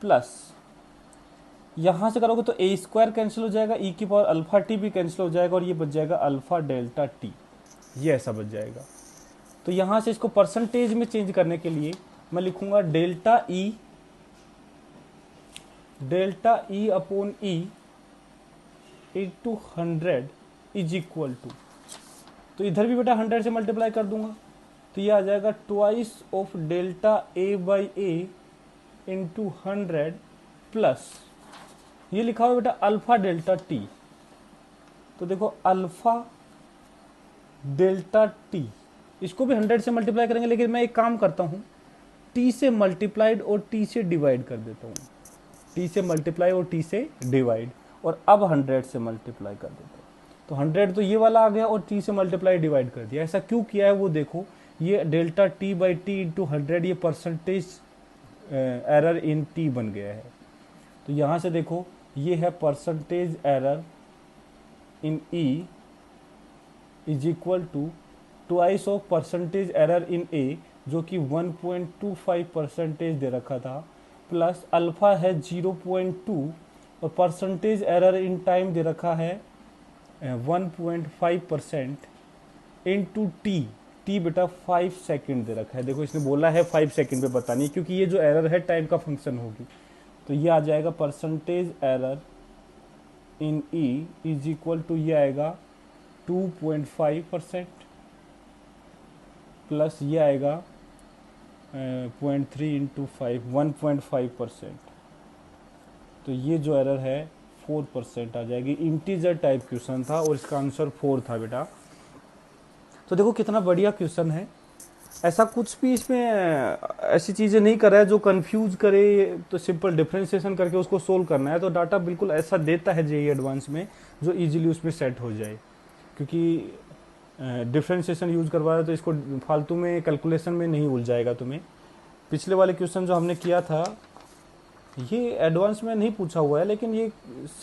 plus यहां से करोगे तो ए स्क्वायर कैंसिल हो जाएगा, ई की पावर अल्फा टी भी कैंसिल हो जाएगा और ये बच जाएगा अल्फा डेल्टा टी, ये ऐसा बच जाएगा। तो यहां से इसको परसेंटेज में चेंज करने के लिए मैं लिखूंगा delta E upon E into 100 is equal to, तो इधर भी बेटा 100 से मल्टीप्लाई कर दूंगा तो ये आ जाएगा twice of delta A by A into 100 plus ये लिखा हुआ बेटा अल्फा डेल्टा टी। तो देखो अल्फा डेल्टा टी इसको भी 100 से मल्टीप्लाई करेंगे, लेकिन मैं एक काम करता हूँ टी से मल्टीप्लाइड और टी से डिवाइड कर देता हूँ, टी से मल्टीप्लाई और टी से डिवाइड, और अब 100 से मल्टीप्लाई कर देता हूँ। तो 100 तो ये वाला आ गया और टी से मल्टीप्लाई डिवाइड कर दिया। ऐसा क्यों किया है वो देखो, ये delta T by T into 100 ये परसेंटेज एरर इन टी बन गया है। तो यहाँ से देखो ये है percentage error in E is equal to twice of percentage error in A जो कि 1.25% दे रखा था, प्लस अल्फा है 0.2 और परसेंटेज एरर इन टाइम दे रखा है 1.5% इंटू टी, टी बेटा 5 सेकेंड दे रखा है। देखो इसने बोला है 5 सेकेंड पे बतानी है क्योंकि ये जो एरर है टाइम का फंक्शन होगी। तो ये आ जाएगा percentage error in E is equal to ये आएगा 2.5% प्लस ये आएगा 0.3 इंटू 5 1.5%। तो ये जो एरर है 4% आ जाएगी। इंटीजर टाइप क्वेश्चन था और इसका आंसर 4 था बेटा। तो देखो कितना बढ़िया क्वेश्चन है। ऐसा कुछ भी इसमें ऐसी चीज़ें नहीं कर रहा है जो कंफ्यूज करे। तो सिंपल डिफरेंशिएशन करके उसको सोल्व करना है। तो डाटा बिल्कुल ऐसा देता है जेईई एडवांस में जो इजीली उसमें सेट हो जाए। क्योंकि डिफरेंशिएशन यूज करवा रहे तो इसको फालतू में कैलकुलेशन में नहीं उलझाएगा तुम्हें। पिछले वाले क्वेश्चन जो हमने किया था ये एडवांस में नहीं पूछा हुआ है, लेकिन ये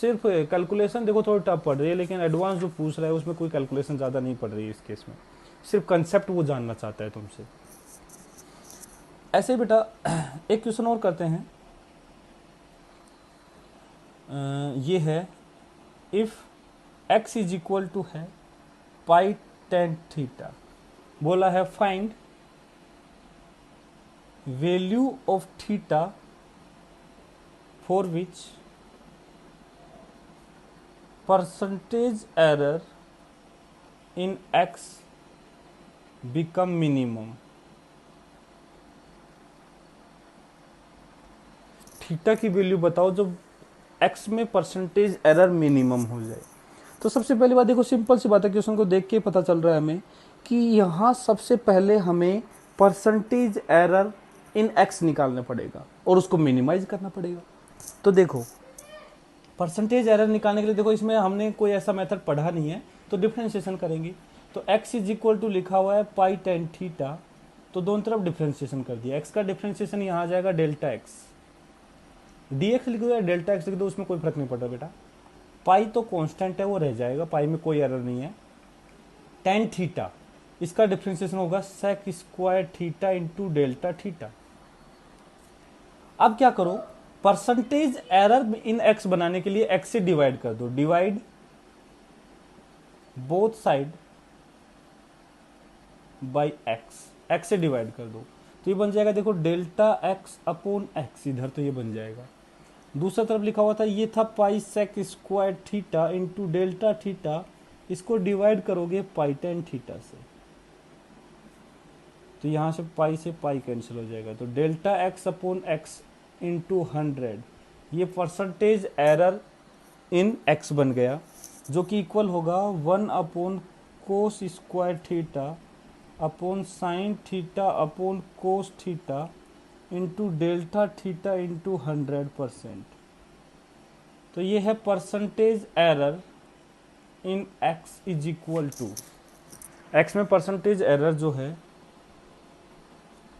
सिर्फ कैलकुलेशन देखो थोड़ी टफ पड़ रही है, लेकिन एडवांस जो पूछ रहा है उसमें कोई कैलकुलेशन ज़्यादा नहीं पड़ रही है इस केस में। सिर्फ कंसेप्ट वो जानना चाहता है तुमसे। ऐसे ही बेटा एक क्वेश्चन और करते हैं। ये है if x is equal to है पाई टेन थीटा। बोला है find value of theta for which percentage error in x become minimum. Theta की वैल्यू बताओ जब x में परसेंटेज एरर मिनिमम हो जाए। तो सबसे पहली बात देखो, सिंपल सी बात है, क्वेश्चन को देख के पता चल रहा है हमें कि यहाँ सबसे पहले हमें परसेंटेज एरर इन x निकालना पड़ेगा और उसको मिनिमाइज करना पड़ेगा। तो देखो परसेंटेज एरर निकालने के लिए देखो इसमें हमने कोई ऐसा मेथड पढ़ा नहीं है, तो डिफरेंशिएशन करेंगे। तो x इज इक्वल टू लिखा हुआ है पाई टेन थीटा, तो दोनों तरफ डिफरेंशिएशन कर दिया। x का डिफरेंशिएशन यहाँ आ जाएगा डेल्टा x, dx लिख दो या डेल्टा x लिख दो, उसमें कोई फर्क नहीं पड़ रहा बेटा। पाई तो कांस्टेंट है, वो रह जाएगा, पाई में कोई एरर नहीं है। टेन थीटा इसका डिफरेंशिएशन होगा sec square theta into delta theta. अब क्या करो, परसेंटेज एरर इन x बनाने के लिए x से डिवाइड कर दो। Divide both side by x से डिवाइड कर दो तो ये बन जाएगा देखो डेल्टा x अपॉन x, इधर तो ये बन जाएगा। दूसरा तरफ लिखा हुआ था ये था pi sec square theta into delta theta, इसको डिवाइड करोगे पाई टेन थीटा से, तो यहां से पाई कैंसिल हो जाएगा। तो delta x upon x into 100, ये परसेंटेज एरर इन x बन गया, जो कि इक्वल होगा 1 upon cos square theta upon sine theta upon cos theta into delta theta into 100%। तो ये है percentage error in x is equal to, x में परसेंटेज एरर जो है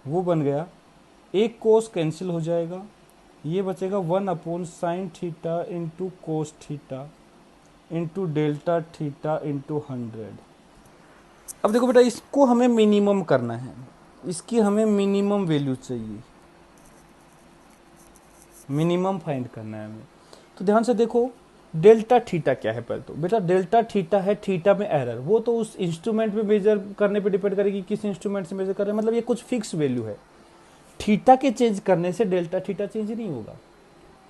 वो बन गया, एक कोस कैंसिल हो जाएगा, ये बचेगा 1 upon sine theta into cos theta into delta theta into 100। अब देखो बेटा इसको हमें मिनिमम करना है, इसकी हमें मिनिमम वैल्यू चाहिए, मिनिमम फाइंड करना है हमें। तो ध्यान से देखो डेल्टा थीटा क्या है। पहले तो बेटा डेल्टा थीटा है थीटा में एरर, वो तो उस इंस्ट्रूमेंट में मेजर करने पे डिपेंड करेगी किस इंस्ट्रूमेंट से मेजर कर रहे हैं, मतलब ये कुछ फिक्स वैल्यू है। थीटा के चेंज करने से डेल्टा थीटा चेंज नहीं होगा,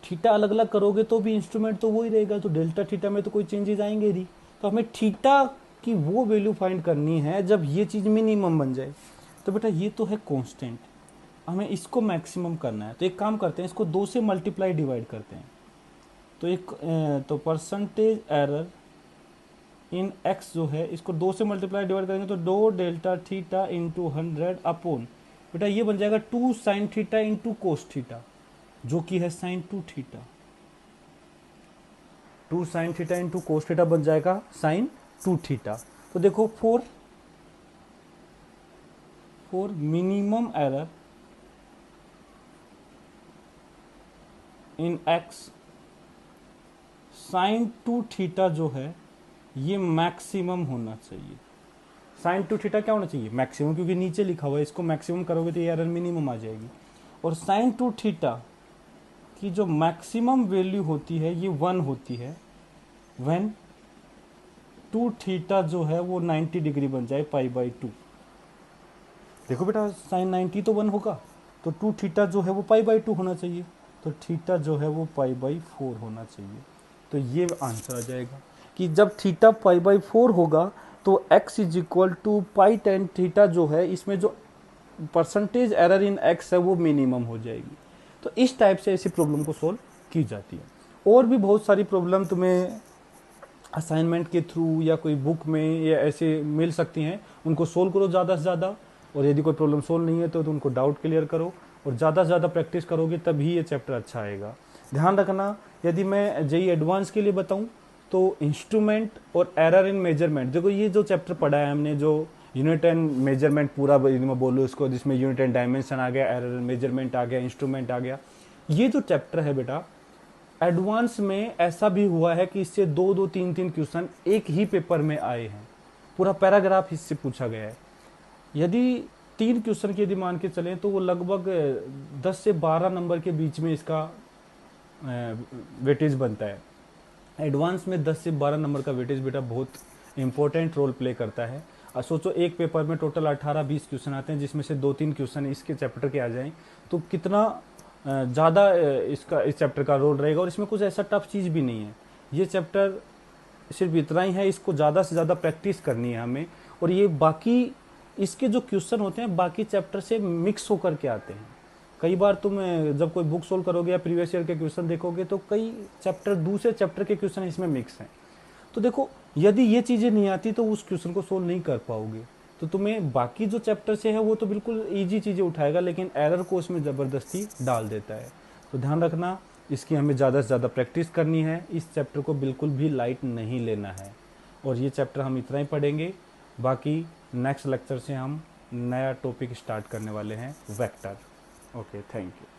थीटा अलग अलग करोगे तो भी इंस्ट्रूमेंट तो वही रहेगा, तो डेल्टा थीटा में तो कोई चेंजेस आएंगे नहीं। तो हमें थीटा की वो वैल्यू फाइंड करनी है जब ये चीज़ मिनिमम बन जाए। तो बेटा ये तो है कांस्टेंट, हमें इसको मैक्सिमम करना है। तो एक काम करते हैं, इसको 2 से मल्टीप्लाई डिवाइड करते हैं। तो परसेंटेज एरर इन x जो है इसको 2 से मल्टीप्लाई डिवाइड करेंगे तो 2 डेल्टा थीटा इंटू 100 अपॉन, बेटा ये बन जाएगा 2 sine theta into cos theta, जो कि है sine 2 theta. 2 sine theta into cos theta बन जाएगा साइन 2 थीटा। तो देखो for minimum error in x sine 2 theta जो है ये मैक्सिमम होना चाहिए। साइन 2 थीटा क्या होना चाहिए, मैक्सिमम, क्योंकि नीचे लिखा हुआ है, इसको मैक्सिमम करोगे तो ये एरर मिनिमम आ जाएगी। और साइन 2 थीटा की जो मैक्सिमम वैल्यू होती है ये 1 होती है व्हेन 2 थीटा जो है वो 90 डिग्री बन जाए पाई बाई 2। देखो बेटा साइन 90 तो 1 होगा, तो 2 थीटा जो है वो पाई बाई 2 होना चाहिए, तो थीटा जो है वो पाई बाई 4 होना चाहिए। तो ये आंसर आ जाएगा कि जब थीटा पाई बाई 4 होगा तो x is equal to pi ten theta जो है, इसमें जो परसेंटेज एरर इन एक्स है वो मिनिमम हो जाएगी। तो इस टाइप से ऐसी प्रॉब्लम को सोल्व की जाती है। और भी बहुत सारी प्रॉब्लम तुम्हें असाइनमेंट के थ्रू या कोई बुक में या ऐसे मिल सकती हैं, उनको सोल्व करो ज़्यादा से ज़्यादा। और यदि कोई प्रॉब्लम सोल्व नहीं है तो उनको डाउट क्लियर करो, और ज़्यादा से ज़्यादा प्रैक्टिस करोगे तभी ये चैप्टर अच्छा आएगा। ध्यान रखना, यदि मैं जेईई एडवांस के लिए बताऊं तो इंस्ट्रूमेंट और एरर इन मेजरमेंट, देखो ये जो चैप्टर पढ़ा है हमने, जो यूनिट एंड मेजरमेंट पूरा मैं बोलूँ इसको, जिसमें यूनिट एंड डायमेंशन आ गया, एरर एंड मेजरमेंट आ गया, इंस्ट्रूमेंट आ गया, ये जो चैप्टर है बेटा एडवांस में ऐसा भी हुआ है कि इससे 2-2, 3-3 क्वेश्चन एक ही पेपर में आए हैं। पूरा पैराग्राफ इससे पूछा गया है। यदि 3 क्वेश्चन की यदि मान के चलें तो वो लगभग 10 से 12 नंबर के बीच में इसका वेटेज बनता है। एडवांस में 10 से 12 नंबर का वेटेज बेटा बहुत इंपॉर्टेंट रोल प्ले करता है। और सोचो एक पेपर में टोटल 18-20 क्वेश्चन आते हैं, जिसमें से 2-3 क्वेश्चन इसके चैप्टर के आ जाएं, तो कितना ज़्यादा इस चैप्टर का रोल रहेगा। और इसमें कुछ ऐसा टफ चीज़ भी नहीं है, ये चैप्टर सिर्फ इतना ही है, इसको ज़्यादा से ज़्यादा प्रैक्टिस करनी है हमें। और ये बाकी इसके जो क्वेश्चन होते हैं बाकी चैप्टर से मिक्स होकर के आते हैं। कई बार तुम जब कोई बुक सोल्व करोगे या प्रीवियस ईयर के क्वेश्चन देखोगे तो कई चैप्टर दूसरे चैप्टर के क्वेश्चन इसमें मिक्स हैं। तो देखो यदि ये चीज़ें नहीं आती तो उस क्वेश्चन को सोल्व नहीं कर पाओगे। तो तुम्हें बाकी जो चैप्टर से है वो तो बिल्कुल ईजी चीज़ें उठाएगा, लेकिन एरर को उसमें ज़बरदस्ती डाल देता है। तो ध्यान रखना, इसकी हमें ज़्यादा से ज़्यादा प्रैक्टिस करनी है, इस चैप्टर को बिल्कुल भी लाइट नहीं लेना है। और ये चैप्टर हम इतना ही पढ़ेंगे, बाकी नेक्स्ट लेक्चर से हम नया टॉपिक स्टार्ट करने वाले हैं, वेक्टर। Okay, thank you.